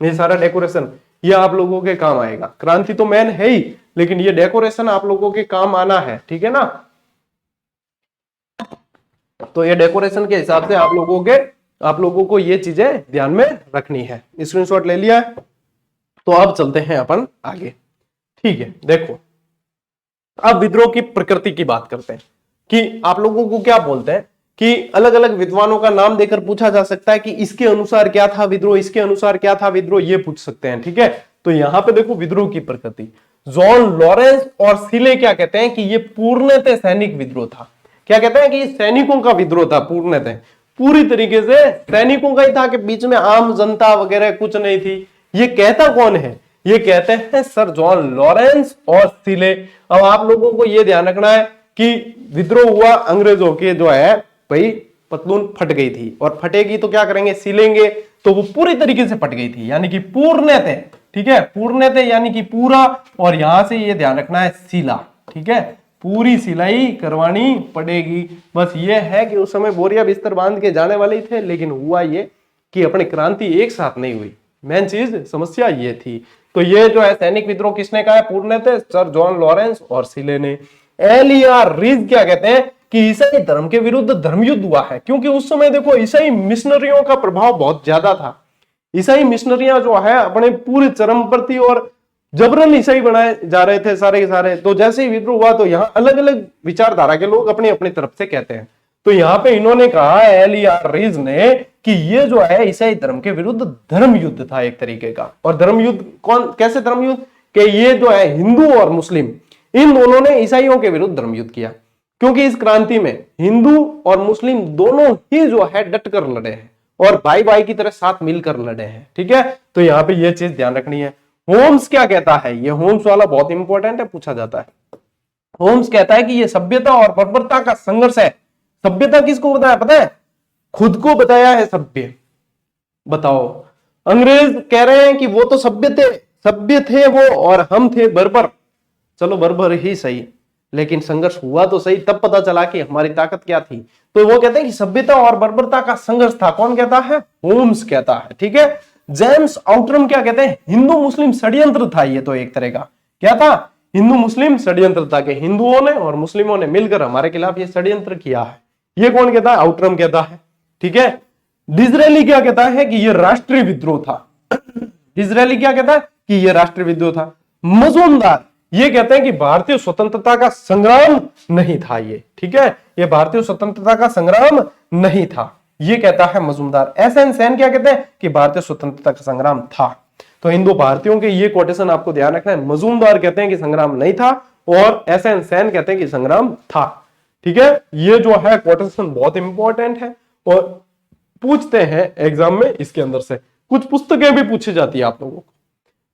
ये सारा डेकोरेशन ये आप लोगों के काम आएगा। क्रांति तो मेन है ही, लेकिन ये डेकोरेशन आप लोगों के काम आना है। ठीक है ना, तो ये डेकोरेशन के हिसाब से आप लोगों को ये चीजें ध्यान में रखनी है। स्क्रीनशॉट ले लिया है, तो अब चलते हैं अपन आगे। ठीक है, देखो अब विद्रोह की प्रकृति की बात करते हैं कि आप लोगों को क्या बोलते हैं कि अलग अलग विद्वानों का नाम देकर पूछा जा सकता है कि इसके अनुसार क्या था विद्रोह, इसके अनुसार क्या था विद्रोह, ये पूछ सकते हैं। ठीक है, तो यहां पे देखो विद्रोह की प्रकृति, जॉन लॉरेंस और सिले क्या कहते हैं कि ये पूर्णतः सैनिक विद्रोह था। क्या कहते हैं कि सैनिकों का विद्रोह था, पूर्णतः पूरी तरीके से सैनिकों का ही था, कि बीच में आम जनता वगैरह कुछ नहीं थी। ये कहता कौन है? ये कहते हैं सर जॉन लॉरेंस और सिले। अब आप लोगों को ये ध्यान रखना है कि विद्रोह हुआ अंग्रेजों के जो है भाई पतलून फट गई थी, और फटेगी तो क्या करेंगे, सिलेंगे। तो वो पूरी तरीके से फट गई थी, यानी कि पूर्णतः। ठीक है, पूर्णतः यानी कि पूरा, और यहां से ये ध्यान रखना है सिला। ठीक है, पूरी सिलाई करवानी पड़ेगी। बस ये है कि उस समय बोरिया बिस्तर बांध के जाने वाले थे, लेकिन हुआ ये कि अपनी क्रांति एक साथ नहीं हुई। मेन चीज समस्या ये थी। तो ये जो है सैनिक विद्रोह किसने कहा है पूर्णतः? सर जॉन लॉरेंस और सिले ने। एलियार रीज क्या कहते हैं कि ईसाई धर्म के विरुद्ध धर्मयुद्ध हुआ है, क्योंकि उस समय देखो ईसाई मिशनरियों का प्रभाव बहुत ज्यादा था। ईसाई मिशनरियां जो है अपने पूरे चरम पर थी और जबरन ईसाई बनाए जा रहे थे सारे के सारे। तो जैसे ही विद्रोह हुआ तो यहाँ अलग अलग विचारधारा के लोग अपनी अपनी तरफ से कहते हैं। तो यहाँ पे इन्होंने कहा एलियार रीज ने कि ये जो है ईसाई धर्म के विरुद्ध धर्म युद्ध था एक तरीके का। और धर्म युद्ध कैसे धर्म युद्ध? कि ये जो है हिंदू और मुस्लिम, इन दोनों ने ईसाइयों के विरुद्ध धर्म युद्ध किया, क्योंकि इस क्रांति में हिंदू और मुस्लिम दोनों ही जो है डट कर लड़े हैं और भाई भाई की तरह साथ मिलकर लड़े हैं। ठीक है, तो यहाँ पे ये चीज ध्यान रखनी है। होम्स क्या कहता है? ये होम्स वाला बहुत इंपॉर्टेंट है, पूछा जाता है। होम्स कहता है कि ये सभ्यता और बर्बरता का संघर्ष है। सभ्यता किसको बताया पता है? खुद को बताया है सभ्य। बताओ, अंग्रेज कह रहे हैं कि वो तो सभ्य थे वो, और हम थे बर्बर। चलो बर्बर ही सही, लेकिन संघर्ष हुआ तो सही, तब पता चला कि हमारी ताकत क्या थी। तो वो कहते हैं कि सभ्यता और बर्बरता का संघर्ष था। कौन कहता है? होम्स कहता है। ठीक है, जेम्स आउटरम क्या कहते हैं? हिंदू मुस्लिम षड्यंत्र था ये तो एक तरह का। क्या था? हिंदू मुस्लिम षड्यंत्र था, कि हिंदुओं ने और मुस्लिमों ने मिलकर हमारे खिलाफ ये षड्यंत्र किया है। ये कौन कहता है? आउटरम कहता है। ठीक है, डिजरेली क्या कहता है कि ये राष्ट्रीय विद्रोह था। डिजरेली क्या कहता है कि ये राष्ट्रीय विद्रोह था। मजूमदार ये कहते हैं कि भारतीय स्वतंत्रता का संग्राम नहीं था ये। ठीक है, ये भारतीय स्वतंत्रता का संग्राम नहीं था, ये कहता है मजूमदार। एसएन सेन क्या कहते हैं कि भारतीय स्वतंत्रता का संग्राम था। तो इन दो भारतीयों के ये कोटेशन आपको ध्यान रखना है। मजूमदार कहते हैं कि संग्राम नहीं था और एसएन सेन कहते हैं कि संग्राम था। ठीक है, ये जो है कोटेशन बहुत इंपॉर्टेंट है और पूछते हैं एग्जाम में इसके अंदर से। कुछ पुस्तकें भी पूछी जाती है आप लोगों को,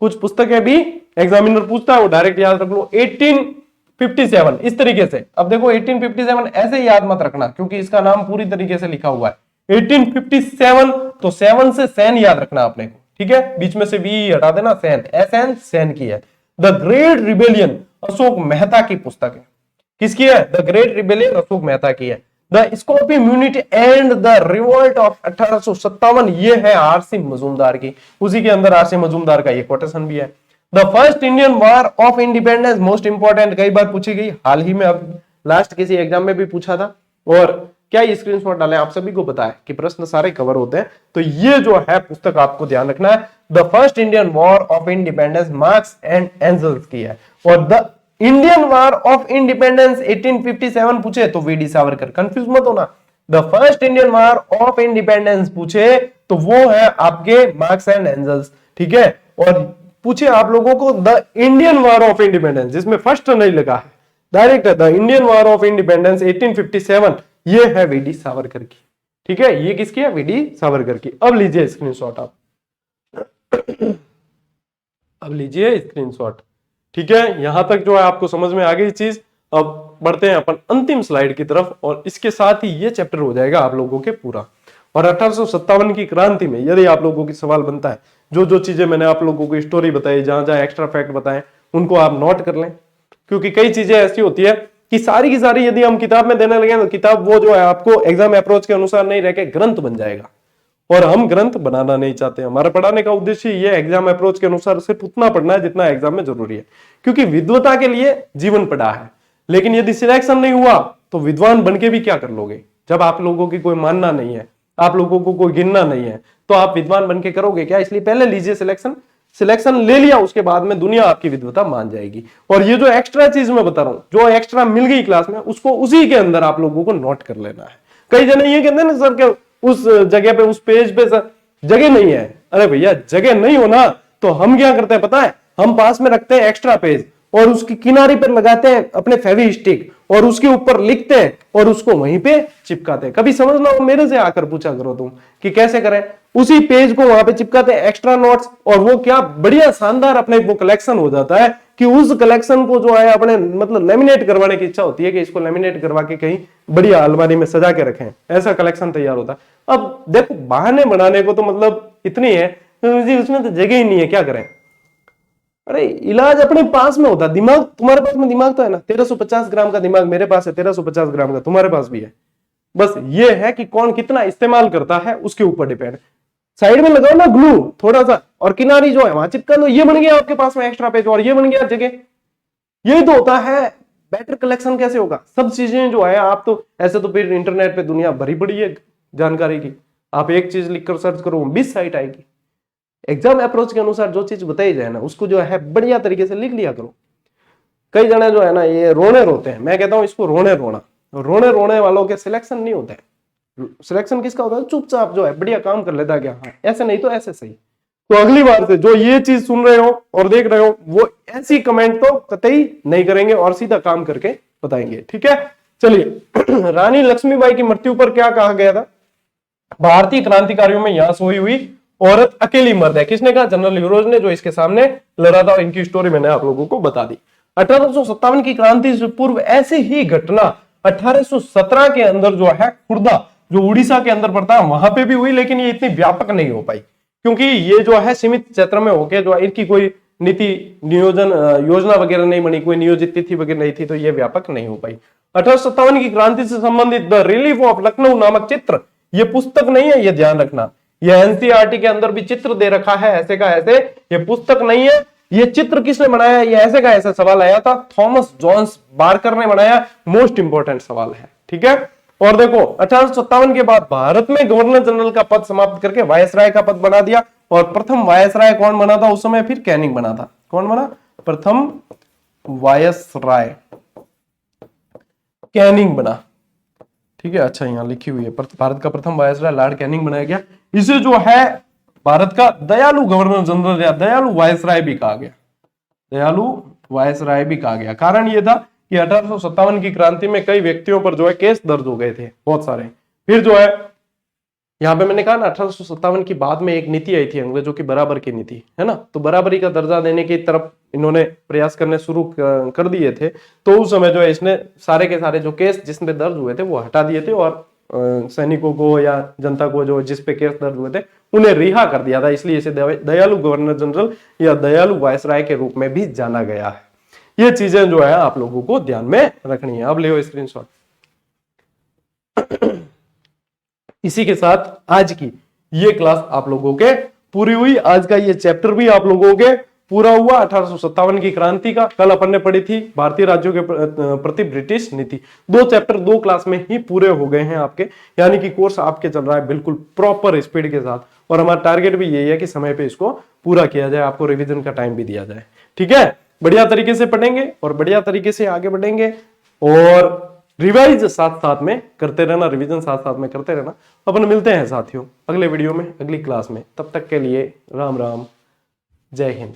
कुछ पुस्तकें भी एग्जामिनर पूछता है, वो डायरेक्ट याद रख लो। 1857 इस तरीके से। अब देखो 1857 ऐसे याद मत रखना, क्योंकि इसका नाम पूरी तरीके से लिखा हुआ है 1857, तो 7 से सैन याद रखना आपने को। ठीक है, बीच में से वी हटा देना, सैन, एसएन सैन की है। The great rebellion Ashok Mehta की पुस्तक है। किसकी है? The great rebellion Ashok Mehta की है। The sepoy mutiny and the revolt of 1857 ये है आरसी मजूमदार की। उसी के अंदर आरसी मजूमदार का ये कोटेशन भी है। The first Indian war of independence most important, कई बार पूछी गई, हाल ही में अब लास्ट किसी एग्जाम में भी पूछा था। और क्या ये स्क्रीनशॉट डाले? आप सभी को पता है कि प्रश्न सारे कवर होते हैं। तो ये जो है पुस्तक आपको ध्यान रखना है, the first Indian war of independence Marx and Engels की है। और the Indian war of independence 1857 पूछे तो वीडी सावरकर, कंफ्यूज मत होना। The first Indian war of independence पूछे तो वो है आपके मार्क्स एंड एंजल्स। ठीक है, और पूछे आप लोगों को the Indian war of independence, जिसमें फर्स्ट नहीं लगा है, डायरेक्ट है the Indian war of independence 1857, ये है वीडी सावरकर की। ठीक है, ये किसकी है? वीडी सावरकर की। अब लीजिए स्क्रीनशॉट आप, अब लीजिए स्क्रीनशॉट। ठीक है, यहां तक जो है आपको समझ में आ गई चीज। अब बढ़ते हैं अपन अंतिम स्लाइड की तरफ, और इसके साथ ही ये चैप्टर हो जाएगा आप लोगों के पूरा। और 1857 की क्रांति में यदि आप लोगों की सवाल बनता है, जो जो चीजें मैंने आप लोगों को स्टोरी बताई, जहां जहां एक्स्ट्रा फैक्ट बताए, उनको आप नोट कर लें, क्योंकि कई चीजें ऐसी होती है कि सारी की सारी यदि हम किताब में देने लगे तो किताब वो जो है आपको एग्जाम अप्रोच के अनुसार नहीं रह के ग्रंथ बन जाएगा, और हम ग्रंथ बनाना नहीं चाहते। हमारा पढ़ाने का उद्देश्य ये एग्जाम अप्रोच के अनुसार सिर्फ उतना पढ़ना है जितना एग्जाम में जरूरी है, क्योंकि विद्वता के लिए जीवन पढ़ा है। लेकिन यदि सिलेक्शन नहीं हुआ तो विद्वान बन के भी क्या कर लोगे? जब आप लोगों की कोई मानना नहीं है, आप लोगों को कोई गिनना नहीं है, तो आप विद्वान बन के करोगे क्या? इसलिए पहले लीजिए सिलेक्शन, सिलेक्शन ले लिया, उसके बाद में दुनिया आपकी विद्वता मान जाएगी। और ये जो एक्स्ट्रा चीज मैं बता रहा हूं, जो एक्स्ट्रा मिल गई क्लास में, उसको उसी के अंदर आप लोगों को नोट कर लेना है। कई जने ये कहते हैं ना सर के उस जगह पे, उस पेज पे सर जगह नहीं है। अरे भैया, जगह नहीं हो ना तो हम क्या करते हैं पता है? हम पास में रखते हैं एक्स्ट्रा पेज, और उसकी किनारे पर लगाते हैं अपने फेवी स्टिक, और उसके ऊपर लिखते हैं और उसको वहीं पे चिपकाते हैं। कभी समझ ना हो मेरे से आकर पूछा करो तुम कि कैसे करें, उसी पेज को वहां पे चिपकाते हैं एक्स्ट्रा नोट्स, और वो क्या बढ़िया शानदार अपने वो कलेक्शन हो जाता है कि उस कलेक्शन को जो है अपने मतलब लेमिनेट करवाने की इच्छा होती है कि इसको लेमिनेट करवा के कहीं बढ़िया अलमारी में सजा के रखें, ऐसा कलेक्शन तैयार होता है। अब देखो, बहाने बनाने को तो मतलब इतनी है, उसमें तो जगह ही नहीं है, क्या करें? अरे इलाज अपने पास में होता, दिमाग तुम्हारे पास में, दिमाग तो है ना, 1350 ग्राम का दिमाग मेरे पास है, 1350 ग्राम का तुम्हारे पास भी है। बस ये है कि कौन कितना इस्तेमाल करता है उसके ऊपर डिपेंड। साइड में लगाओ ना ग्लू थोड़ा सा, और किनारी जो है वहां चिपका दो, ये बन गया आपके पास में एक्स्ट्रा पेज, और ये बन गया जगह। यही तो होता है। बेटर कलेक्शन कैसे होगा? सब चीजें जो है आप तो ऐसे तो फिर इंटरनेट पे दुनिया भरी पड़ी है जानकारी की, आप एक चीज लिखकर सर्च करो 20 साइट आएगी। एग्जाम अप्रोच के अनुसार जो चीज बताई जाए ना, उसको जो है बढ़िया तरीके से लिख लिया करो। कई जने जो है ना ये रोने रोते हैं, मैं कहता हूं इसको रोने रोना। रोने रोने वालों के सिलेक्शन नहीं होते हैं। सिलेक्शन किसका होता है? चुपचाप जो है बढ़िया काम कर लेता है, क्या हाँ ऐसे नहीं तो ऐसे सही। तो अगली बार से जो ये चीज सुन रहे हो और देख रहे हो, वो ऐसी कमेंट तो कतई नहीं करेंगे और सीधा काम करके बताएंगे। ठीक है, चलिए। रानी लक्ष्मीबाई की मृत्यु पर क्या कहा गया था? भारतीय क्रांतिकारियों में यहां सोई हुई औरत अकेली मर्द है। किसने कहा? जनरल यूरोज ने, जो इसके सामने लड़ा था। इनकी स्टोरी मैंने आप लोगों को बता दी। 1857 की क्रांति से पूर्व ऐसी ही घटना 1817 के अंदर जो है खुर्दा, जो उड़ीसा के अंदर पड़ता है, वहां पे भी हुई, लेकिन ये इतनी व्यापक नहीं हो पाई, क्योंकि ये जो है सीमित क्षेत्र में होके जो है इनकी कोई नीति नियोजन योजना वगैरह नहीं बनी, कोई नियोजित तिथि वगैरह नहीं थी, तो ये व्यापक नहीं हो पाई। 1857 की क्रांति से संबंधित द रिलीफ ऑफ लखनऊ नामक चित्र, ये पुस्तक नहीं है, ये ध्यान रखना। ये एनसीईआरटी के अंदर भी चित्र दे रखा है ऐसे का ऐसे, ये पुस्तक नहीं है। ये चित्र किसने बनाया? ये ऐसे का ऐसा सवाल आया था, थॉमस जॉन्स बार्कर ने बनाया। मोस्ट इंपोर्टेंट सवाल है। ठीक है, और देखो 1857 के बाद भारत में गवर्नर जनरल का पद समाप्त करके वायसराय का पद बना दिया। और प्रथम वायसराय कौन बना था उस समय? फिर कैनिंग बना था। कौन बना? प्रथम वायसराय कैनिंग बना। ठीक है, अच्छा यहां लिखी हुई है, भारत का प्रथम वायसराय लॉर्ड कैनिंग बनाया गया। इसे जो है भारत का दयालु गवर्नर जनरल या दयालु वायसराय भी कहा गया। दयालु वायसराय भी कहा गया। कारण यह था कि 1857 की क्रांति में कई व्यक्तियों पर जो है केस दर्ज हो गए थे, बहुत सारे। फिर जो है यहां पे मैंने कहा ना 1857 की बाद में एक नीति आई थी अंग्रेजों की, बराबर की नीति, है ना। तो बराबरी का दर्जा देने की तरफ इन्होंने प्रयास करने शुरू कर दिए थे। तो उस समय जो है इसने सारे के सारे जो केस जिसमें दर्ज हुए थे वो हटा दिए थे, और सैनिकों को या जनता को जो जिस पे केस दर्ज हुए थे उन्हें रिहा कर दिया था। इसलिए इसे दयालु गवर्नर जनरल या दयालु वायसराय के रूप में भी जाना गया है। ये चीजें जो है आप लोगों को ध्यान में रखनी है। अब ले स्क्रीनशॉट। इसी के साथ आज की ये क्लास आप लोगों के पूरी हुई। आज का ये चैप्टर भी आप लोगों के पूरा हुआ। 1857 की क्रांति का कल अपन ने पढ़ी थी भारतीय राज्यों के प्रति ब्रिटिश नीति। 2 चैप्टर 2 क्लास में ही पूरे हो गए हैं आपके, यानी कि कोर्स आपके चल रहा है बिल्कुल प्रॉपर स्पीड के साथ। और हमारा टारगेट भी यही है कि समय पे इसको पूरा किया जाए, आपको रिवीजन का टाइम भी दिया जाए। ठीक है, बढ़िया तरीके से पढ़ेंगे और बढ़िया तरीके से आगे बढ़ेंगे, और रिवाइज साथ साथ में करते रहना, रिवीजन साथ साथ में करते रहना। अपन मिलते हैं साथियों अगले वीडियो में, अगली क्लास में। तब तक के लिए राम राम, जय हिंद।